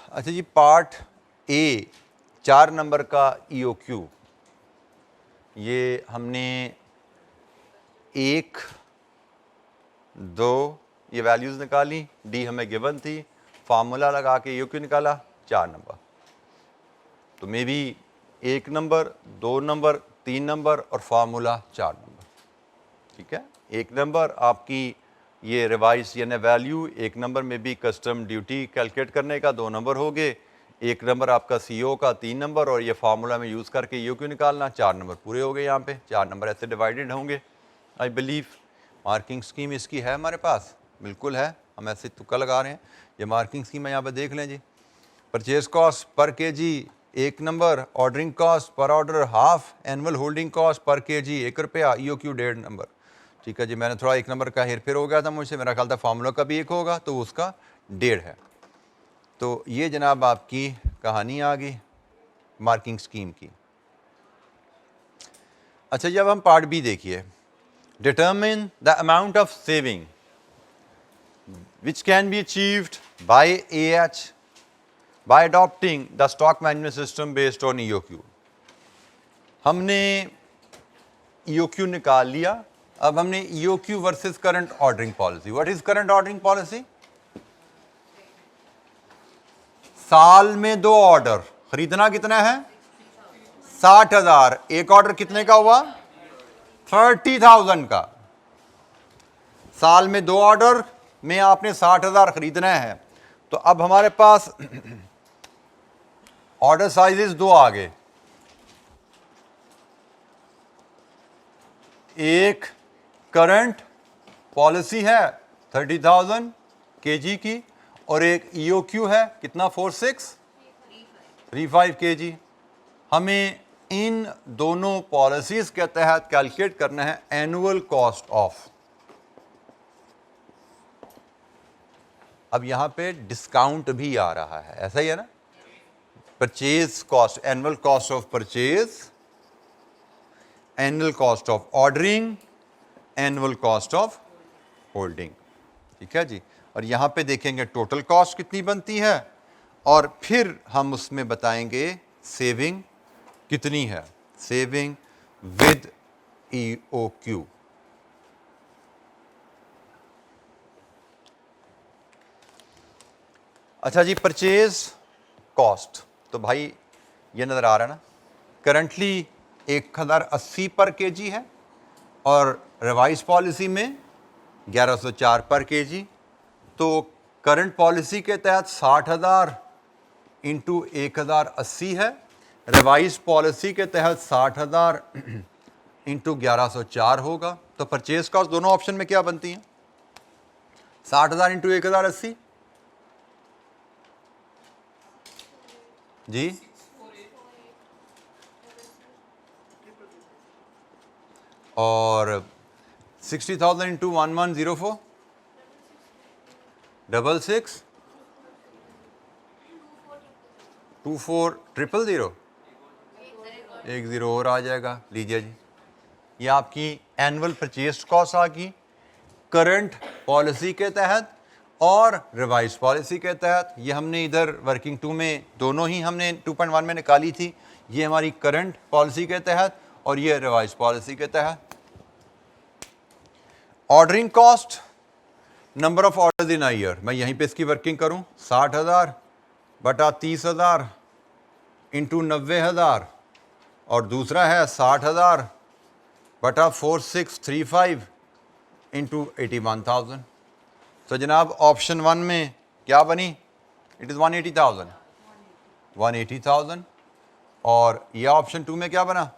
Speaker 1: अच्छा जी, पार्ट ए 4 नंबर का EOQ, ये हमने 1, 2 ये वैल्यूज़ निकाली, डी हमें गिवन थी, फार्मूला लगा के EOQ निकाला 4 नंबर। तो may be 1 number, 2 number, 3 number और फार्मूला 4 नंबर, ठीक है। 1 नंबर आपकी ये रिवाइज यानी वैल्यू, 1 नंबर में भी कस्टम ड्यूटी कैलकुलेट करने का 2 नंबर हो गए, 1 नंबर आपका CO का 3 नंबर और ये फार्मूला में यूज़ करके EOQ निकालना, 4 नंबर पूरे हो गए। यहाँ पे 4 नंबर ऐसे डिवाइडेड होंगे। आई बिलीव मार्किंग स्कीम इसकी है हमारे पास, बिल्कुल है, हम ऐसे तुक्का लगा रहे हैं। ये मार्किंग स्कीम है, यहाँ पे देख लें जी। Purchase cost per KG 1 number, ordering cost per order half, annual holding cost per KG 1 रुपया, EOQ 1.5 नंबर। ठीक है जी, मैंने थोड़ा 1 नंबर का हेर फेर हो गया था मुझसे, मेरा ख्याल था फार्मूला का भी 1 होगा, तो उसका 1.5 है। तो ये जनाब आपकी कहानी आ गई मार्किंग स्कीम की। अच्छा, जब हम पार्ट बी देखिए, determine the amount of saving which can be achieved by AH by adopting the stock management system based on EOQ। हमने EOQ निकाल लिया, अब हमने EOQ versus current ordering policy. What is current ordering policy? साल में 2 order, खरीदना कितना है? 60,000। एक ऑर्डर कितने का हुआ? 30,000 का। साल में 2 ऑर्डर में आपने 60,000 खरीदना है। तो अब हमारे पास ऑर्डर साइजेस 2 आ गए, एक करंट पॉलिसी है 30,000 kg की, और एक EOQ है कितना? 4635 kg। हमें इन दोनों पॉलिसीज के तहत कैलकुलेट करना है एनुअल कॉस्ट ऑफ। अब यहां पे डिस्काउंट भी आ रहा है, ऐसा ही है ना? Purchase cost, annual cost of purchase, annual cost of ordering, annual cost of holding. ठीक है जी। और यहां पे देखेंगे टोटल कॉस्ट कितनी बनती है, और फिर हम उसमें बताएंगे सेविंग कितनी है, सेविंग विद EOQ। अच्छा जी, परचेज कॉस्ट, तो भाई ये नज़र आ रहा है ना, करंटली 1080 पर केजी है, और रिवाइज पॉलिसी में 1104 पर केजी। तो करंट पॉलिसी के तहत 60,000 इंटू 1080 है, रिवाइज पॉलिसी के तहत 60,000 इंटू 1104 होगा। तो परचेज कॉस्ट दोनों ऑप्शन में क्या बनती हैं? 60,000 इंटू 1080 जी, और 60,000 इंटू 1104 66 24,000 एक 0 और आ जाएगा। लीजिए जी, ये आपकी एनुअल परचेज कॉस्ट आ गई करंट पॉलिसी के तहत और रिवाइज पॉलिसी के तहत। ये हमने इधर वर्किंग 2 में दोनों ही हमने 2.1 में निकाली थी। ये हमारी करंट पॉलिसी के तहत और ये रिवाइज पॉलिसी के तहत। Ordering cost, number of orders in a year, मैं यहीं पे इसकी वर्किंग करूं, 60,000 बटा 30,000 इंटू 90,000, और दूसरा है 60,000 बटा 4635 इंटू 81,000। तो जनाब ऑप्शन 1 में क्या बनी? इट इज़ 180,000, और यह ऑप्शन 2 में क्या बना?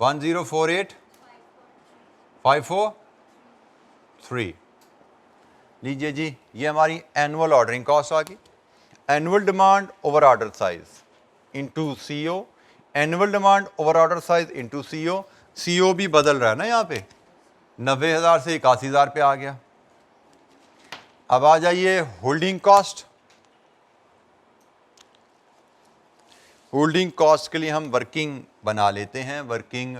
Speaker 1: 1048,543। लीजिए जी, ये हमारी एनुअल ऑर्डरिंग कॉस्ट आ गई। Annual demand over order size into CO, annual demand over order size into CO। CO भी बदल रहा है ना, यहाँ पे 90,000 से 81,000 पे आ गया। अब आ जाइए होल्डिंग कॉस्ट। होल्डिंग कॉस्ट के लिए हम वर्किंग बना लेते हैं। वर्किंग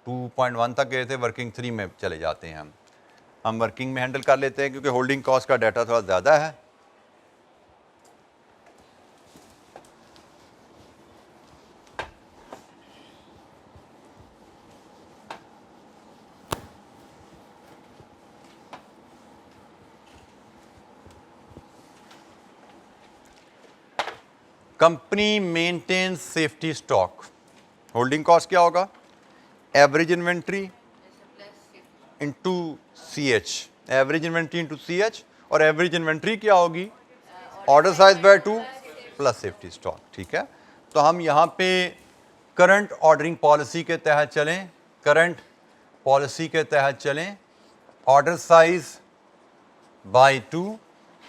Speaker 1: 2.1 तक गए थे, वर्किंग 3 में चले जाते हैं। हम वर्किंग में हैंडल कर लेते हैं क्योंकि होल्डिंग कॉस्ट का डाटा थोड़ा ज़्यादा है। Company maintain safety stock. Holding cost क्या होगा? Average inventory into CH, average inventory into CH, और एवरेज इन्वेंट्री क्या होगी? Order size by 2 plus safety stock. ठीक है, तो हम यहाँ पे करंट ऑर्डरिंग पॉलिसी के तहत चलें, करंट पॉलिसी के तहत चलें, order size by 2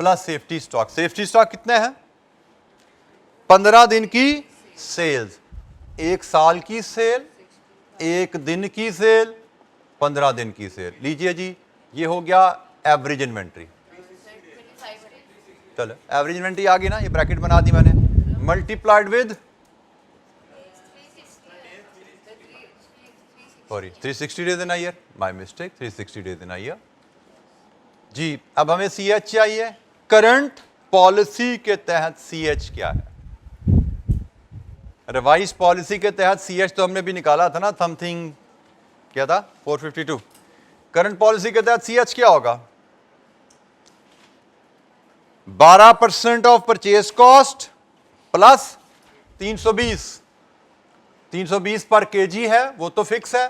Speaker 1: plus safety stock. Safety stock कितने हैं? 15 दिन की सेल्स, 1 साल की सेल, 1 दिन की सेल, 15 दिन की सेल। लीजिए जी, ये हो गया एवरेज इन्वेंट्री। चलो एवरेज इन्वेंट्री आ गई ना, ये ब्रैकेट बना दी मैंने, multiplied with sorry 360 days in a year, my mistake, 360 days in a year. जी अब हमें सीएच चाहिए। करंट पॉलिसी के तहत सीएच क्या है? रिवाइज पॉलिसी के तहत सीएच तो हमने भी निकाला था ना, समथिंग क्या था 452। करंट पॉलिसी के तहत सीएच क्या होगा? 12% ऑफ परचेज कॉस्ट प्लस 320, 320 पर केजी है वो तो फिक्स है,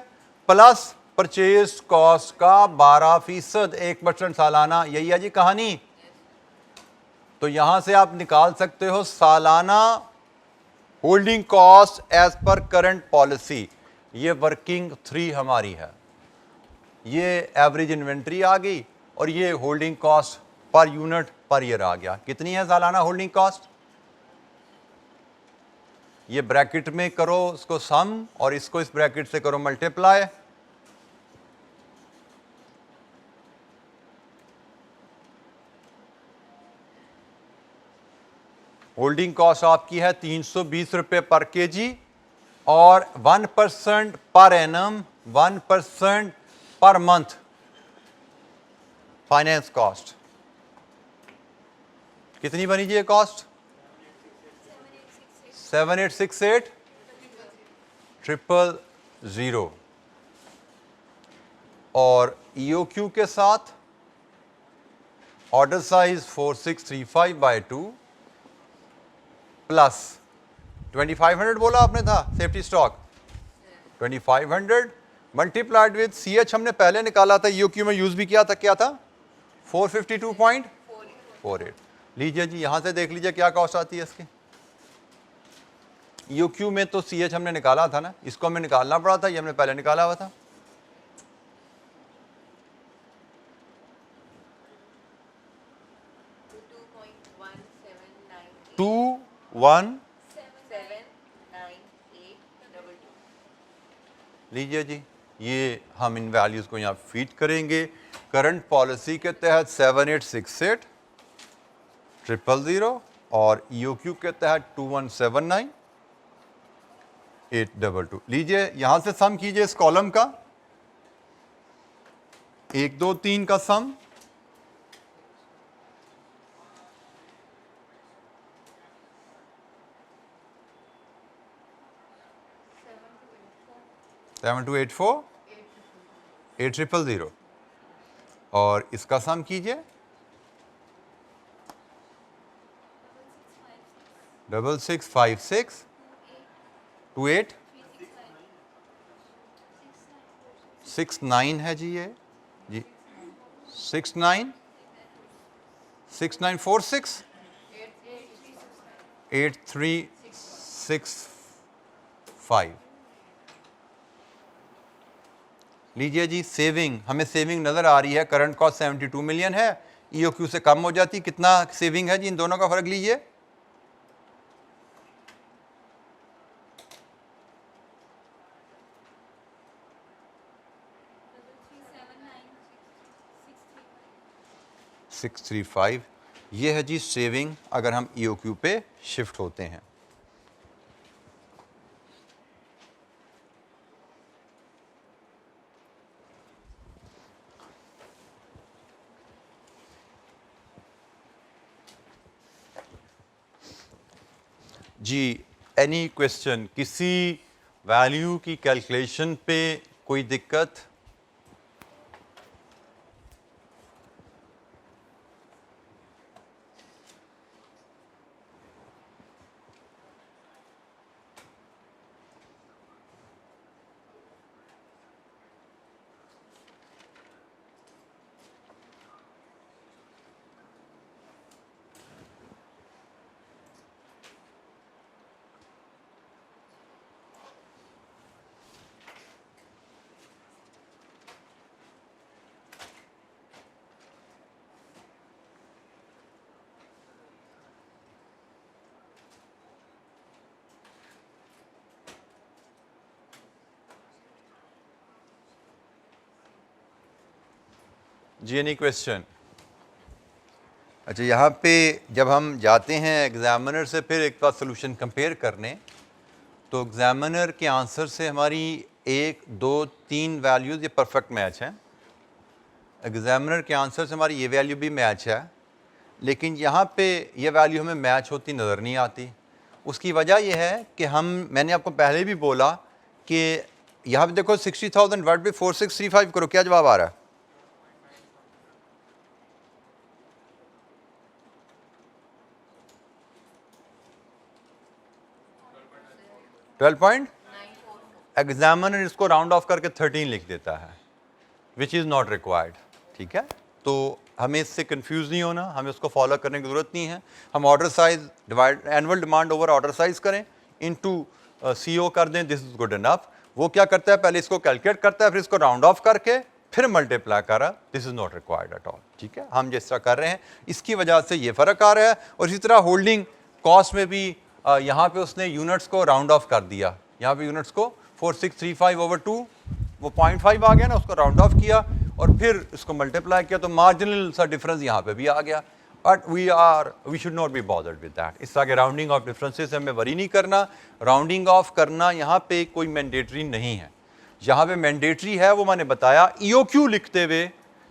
Speaker 1: प्लस परचेज कॉस्ट का 12%, 1% सालाना। यही है जी कहानी। तो यहां से आप निकाल सकते हो सालाना holding cost as per current policy. ये वर्किंग 3 हमारी है, ये एवरेज इन्वेंट्री आ गई, और ये holding cost per unit per year आ गया। कितनी है सालाना होल्डिंग कॉस्ट? ये ब्रैकेट में करो उसको सम, और इसको इस ब्रैकेट से करो मल्टीप्लाई। होल्डिंग कॉस्ट आपकी है 320 रुपए पर केजी, और 1% per annum, 1% per month finance cost. कितनी बनी जी ये कॉस्ट? 7868 000। और ईओक्यू के साथ ऑर्डर साइज 4635/2 प्लस 2500 बोला आपने था safety stock, 2500 multiplied with CH हमने पहले निकाला था, ईओक्यू में यूज भी किया था, क्या था 452.48। लीजिए जी यहां से देख लीजिए क्या कॉस्ट आती है इसकी। ईओक्यू में तो सीएच हमने निकाला था ना, इसको हमें निकालना पड़ा था, ये हमने पहले निकाला हुआ था। टू वन लीजिए जी, ये हम इन वैल्यूज को यहाँ फीड करेंगे। करंट पॉलिसी के तहत 7868 000 और ईओक्यू के तहत 2179 822। लीजिए यहां से सम कीजिए इस कॉलम का, 1 2 3 का सम, सेवन टू 840, और इसका सम कीजिए 6656 2869 है जी, ये जी 6946 8365। लीजिए जी सेविंग, हमें सेविंग नजर आ रही है, करंट कॉस्ट 72 मिलियन है, ईओक्यू से कम हो जाती, कितना सेविंग है जी? इन दोनों का फर्क लीजिए, $635। ये है जी सेविंग अगर हम ईओक्यू पे शिफ्ट होते हैं। जी एनी क्वेश्चन, किसी वैल्यू की कैलकुलेशन पे कोई दिक्कत? जी एनी क्वेश्चन? अच्छा, यहाँ पे जब हम जाते हैं एग्जामिनर से फिर एक बार सोल्यूशन कंपेयर करने, तो एग्जामिनर के आंसर से हमारी 1, 2, 3 वैल्यूज़ ये परफेक्ट मैच हैं। एग्जामिनर के आंसर से हमारी ये वैल्यू भी मैच है, लेकिन यहाँ पे ये वैल्यू हमें मैच होती नज़र नहीं आती। उसकी वजह यह है कि मैंने आपको पहले भी बोला कि यहाँ पे देखो 60,000 डिवाइड बाई 4635 करो, क्या जवाब आ रहा है? 12 एग्जामिनर इसको राउंड ऑफ करके 13 लिख देता है, विच इज़ नॉट रिक्वायर्ड। ठीक है, तो हमें इससे कंफ्यूज नहीं होना, हमें उसको फॉलो करने की ज़रूरत नहीं है। हम order size divide annual demand over order size करें, इनटू CO कर दें, दिस इज गुड इनफ। वो क्या करता है, पहले इसको कैलकुलेट करता है, फिर इसको राउंड ऑफ करके फिर मल्टीप्लाई कर रहा, this is not required at all. ठीक है, हम जिस तरह कर रहे हैं इसकी वजह से ये फ़र्क आ रहा है। और इसी तरह होल्डिंग कॉस्ट में भी यहाँ पे उसने यूनिट्स को राउंड ऑफ कर दिया, यहाँ पे यूनिट्स को 4635/2 वो 0.5 आ गया ना, उसको राउंड ऑफ किया और फिर इसको मल्टीप्लाई किया, तो मार्जिनल सा डिफरेंस यहाँ पे भी आ गया। But we should not be bothered with that. इस तरह के राउंडिंग ऑफ डिफरेंसेस हमें वरी नहीं करना। राउंडिंग ऑफ करना यहाँ पे कोई मैंडेटरी नहीं है। जहाँ पे मैंडेटरी है वो मैंने बताया, EOQ लिखते हुए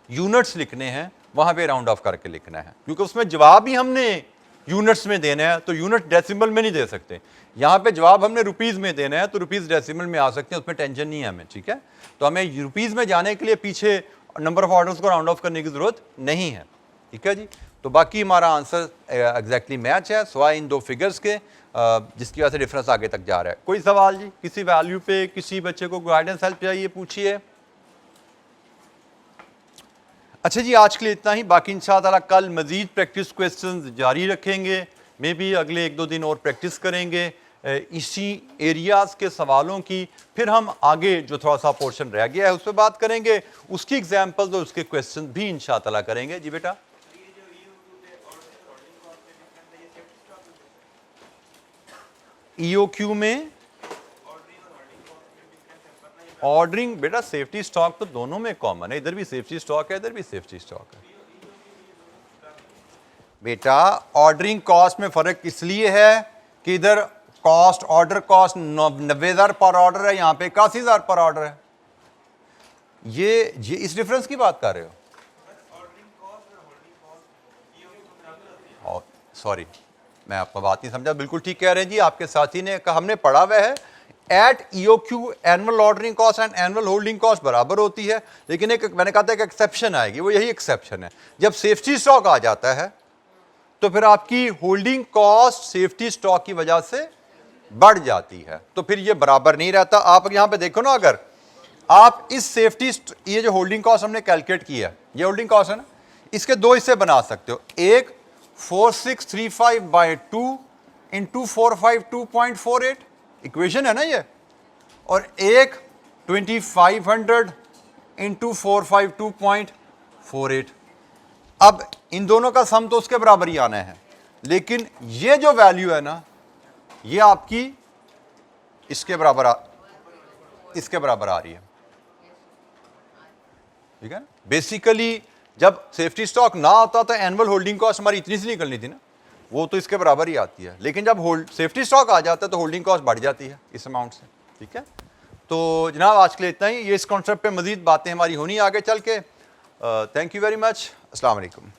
Speaker 1: यूनिट्स लिखने हैं, वहाँ पे राउंड ऑफ करके लिखना है, क्योंकि उसमें जवाब ही हमने यूनिट्स में देना है, तो यूनिट डेसिमल में नहीं दे सकते। यहाँ पे जवाब हमने रुपीज़ में देना है, तो रुपीज़ डेसिमल में आ सकते हैं, उसमें टेंशन नहीं है हमें। ठीक है, तो हमें रुपीज़ में जाने के लिए पीछे नंबर ऑफ ऑर्डर्स को राउंड ऑफ करने की ज़रूरत नहीं है। ठीक है जी, तो बाकी हमारा आंसर एग्जैक्टली मैच है, सिवाय इन दो फिगर्स के, जिसकी वजह से डिफरेंस आगे तक जा रहा है। कोई सवाल जी, किसी वैल्यू पे किसी बच्चे को गाइडेंस हेल्प चाहिए, पूछिए। अच्छा जी, आज के लिए इतना ही। बाकी इंशाअल्लाह कल मज़ीद प्रैक्टिस क्वेश्चंस जारी रखेंगे, मे बी अगले 1-2 दिन और प्रैक्टिस करेंगे इसी एरियाज़ के सवालों की। फिर हम आगे जो थोड़ा सा पोर्शन रह गया है उस पर बात करेंगे, उसकी एग्जाम्पल्स और उसके क्वेश्चन भी इंशाअल्लाह करेंगे। जी बेटा, EOQ में ऑर्डरिंग, बेटा सेफ्टी स्टॉक तो दोनों में कॉमन है, इधर भी सेफ्टी स्टॉक है, इधर भी सेफ्टी स्टॉक है। बेटा ऑर्डरिंग कॉस्ट में फर्क इसलिए है कि इधर कॉस्ट, ऑर्डर कॉस्ट 90,000 पर ऑर्डर है, यहां पे 81,000 पर ऑर्डर है। ये इस डिफरेंस की बात कर रहे हो? सॉरी, मैं आपको बात नहीं समझा। बिल्कुल ठीक कह रहे हैं जी, आपके साथी ने कहा, हमने पढ़ा हुआ है at EOQ annual ordering cost and annual holding cost बराबर होती है, लेकिन एक मैंने कहा था एक एक्सेप्शन आएगी, वो यही एक्सेप्शन है, जब सेफ्टी स्टॉक आ जाता है तो फिर आपकी होल्डिंग कॉस्ट सेफ्टी स्टॉक की वजह से बढ़ जाती है, तो फिर ये बराबर नहीं रहता। आप यहां पे देखो ना, अगर आप इस सेफ्टी, ये जो होल्डिंग कॉस्ट हमने कैलकुलेट किया, ये होल्डिंग कॉस्ट है ना, इसके दो हिस्से बना सकते हो। एक 4635/2 इंटू 452.48 इक्वेशन है ना ये, और एक 2500 इंटू 452.48। अब इन दोनों का सम तो उसके बराबर ही आना है, लेकिन ये जो वैल्यू है ना, ये आपकी इसके बराबर आ रही है। ठीक है, बेसिकली जब सेफ्टी स्टॉक ना होता तो एनुअल होल्डिंग कॉस्ट हमारी इतनी सी निकलनी थी ना, वो तो इसके बराबर ही आती है, लेकिन जब सेफ्टी स्टॉक आ जाता है तो होल्डिंग कॉस्ट बढ़ जाती है इस अमाउंट से। ठीक है, तो जनाब आज के लिए इतना ही। ये इस कॉन्सेप्ट पे मजीद बातें हमारी होनी आगे चल के। Thank you very much. अस्सलाम वालेकुम।